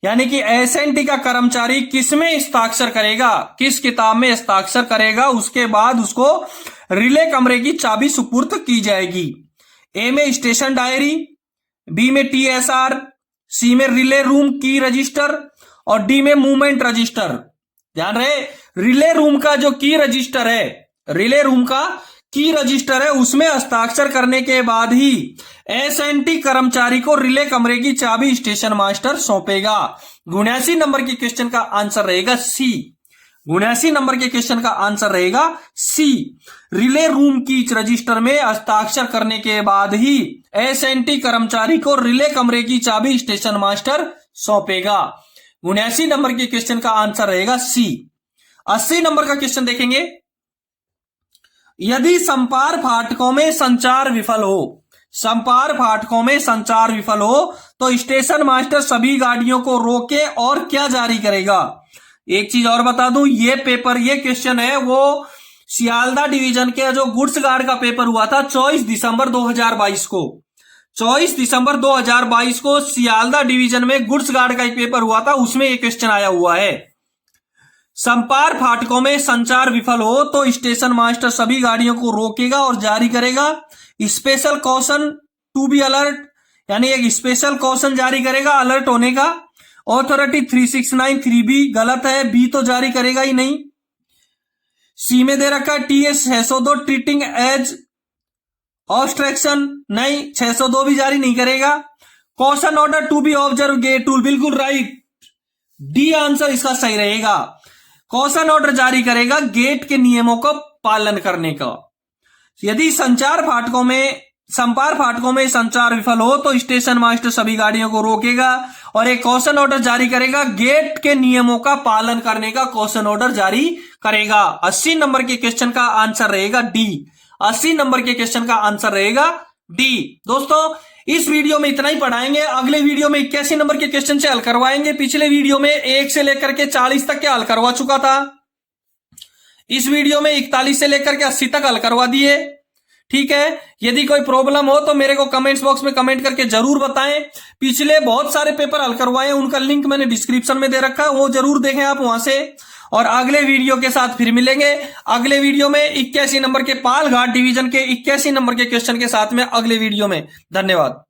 [SPEAKER 1] यानी कि एसएनटी का कर्मचारी किसमें हस्ताक्षर करेगा, किस किताब में हस्ताक्षर करेगा, उसके बाद उसको रिले कमरे की चाबी सुपुर्द की जाएगी। ए में स्टेशन डायरी, बी में टीएसआर, सी में रिले रूम की रजिस्टर और डी में मूवमेंट रजिस्टर। ध्यान रहे रिले रूम का जो की रजिस्टर है, रिले रूम का की रजिस्टर है उसमें हस्ताक्षर करने के बाद ही एसएनटी कर्मचारी को रिले कमरे की चाबी स्टेशन मास्टर सौंपेगा। 79 नंबर के क्वेश्चन का आंसर रहेगा सी। 79 नंबर के क्वेश्चन का आंसर रहेगा सी। रिले रूम की रजिस्टर में हस्ताक्षर करने के बाद ही एसएनटी कर्मचारी को रिले कमरे की चाबी स्टेशन मास्टर सौंपेगा। 79 नंबर के क्वेश्चन का आंसर रहेगा सी। 80 नंबर का क्वेश्चन देखेंगे। यदि संपार फाटकों में संचार विफल हो, संपार फाटकों में संचार विफल हो तो स्टेशन मास्टर सभी गाड़ियों को रोके और क्या जारी करेगा। एक चीज और बता दूं, ये पेपर, ये क्वेश्चन है वो सियालदा डिवीजन के जो गुड्स गार्ड का पेपर हुआ था 24 दिसंबर 2022 को। 24 दिसंबर 2022 को सियालदा डिवीजन में गुड्स गार्ड का एक पेपर हुआ था, उसमें एक क्वेश्चन आया हुआ है। संपार फाटकों में संचार विफल हो तो स्टेशन मास्टर सभी गाड़ियों को रोकेगा और जारी करेगा special caution to be alert, यानी एक स्पेशल कॉशन जारी करेगा अलर्ट होने का। ऑथोरिटी 3693B गलत है, बी तो जारी करेगा ही नहीं। सी में दे रखा है TS 602 ट्रीटिंग एज ऑब्स्ट्रक्शन, नहीं 602 भी जारी नहीं करेगा। Caution order to be observe gate tool, बिल्कुल राइट, डी आंसर इसका सही रहेगा। कॉशन ऑर्डर जारी करेगा गेट के नियमों का पालन करने का। यदि संपार फाटकों में संचार विफल हो तो स्टेशन मास्टर सभी गाड़ियों को रोकेगा और एक कॉशन ऑर्डर जारी करेगा गेट के नियमों का पालन करने का कॉशन ऑर्डर जारी करेगा। 80 नंबर के क्वेश्चन का आंसर रहेगा डी। 80 नंबर के क्वेश्चन का आंसर रहेगा डी। दोस्तों इस वीडियो में इतना ही पढ़ाएंगे, अगले वीडियो में 81 नंबर के क्वेश्चन से हल करवाएंगे। पिछले वीडियो में 1 से लेकर के 40 तक के हल करवा चुका था, इस वीडियो में 41 से लेकर के 80 तक हल करवा दिए। ठीक है, यदि कोई प्रॉब्लम हो तो मेरे को कमेंट्स बॉक्स में कमेंट करके जरूर बताएं। पिछले बहुत सारे पेपर हल करवाए, उनका लिंक मैंने डिस्क्रिप्शन में दे रखा है, वो जरूर देखें आप वहां से। और अगले वीडियो के साथ फिर मिलेंगे। अगले वीडियो में 81 नंबर के पालघाट डिवीजन के 81 नंबर के क्वेश्चन के साथ में अगले वीडियो में। धन्यवाद।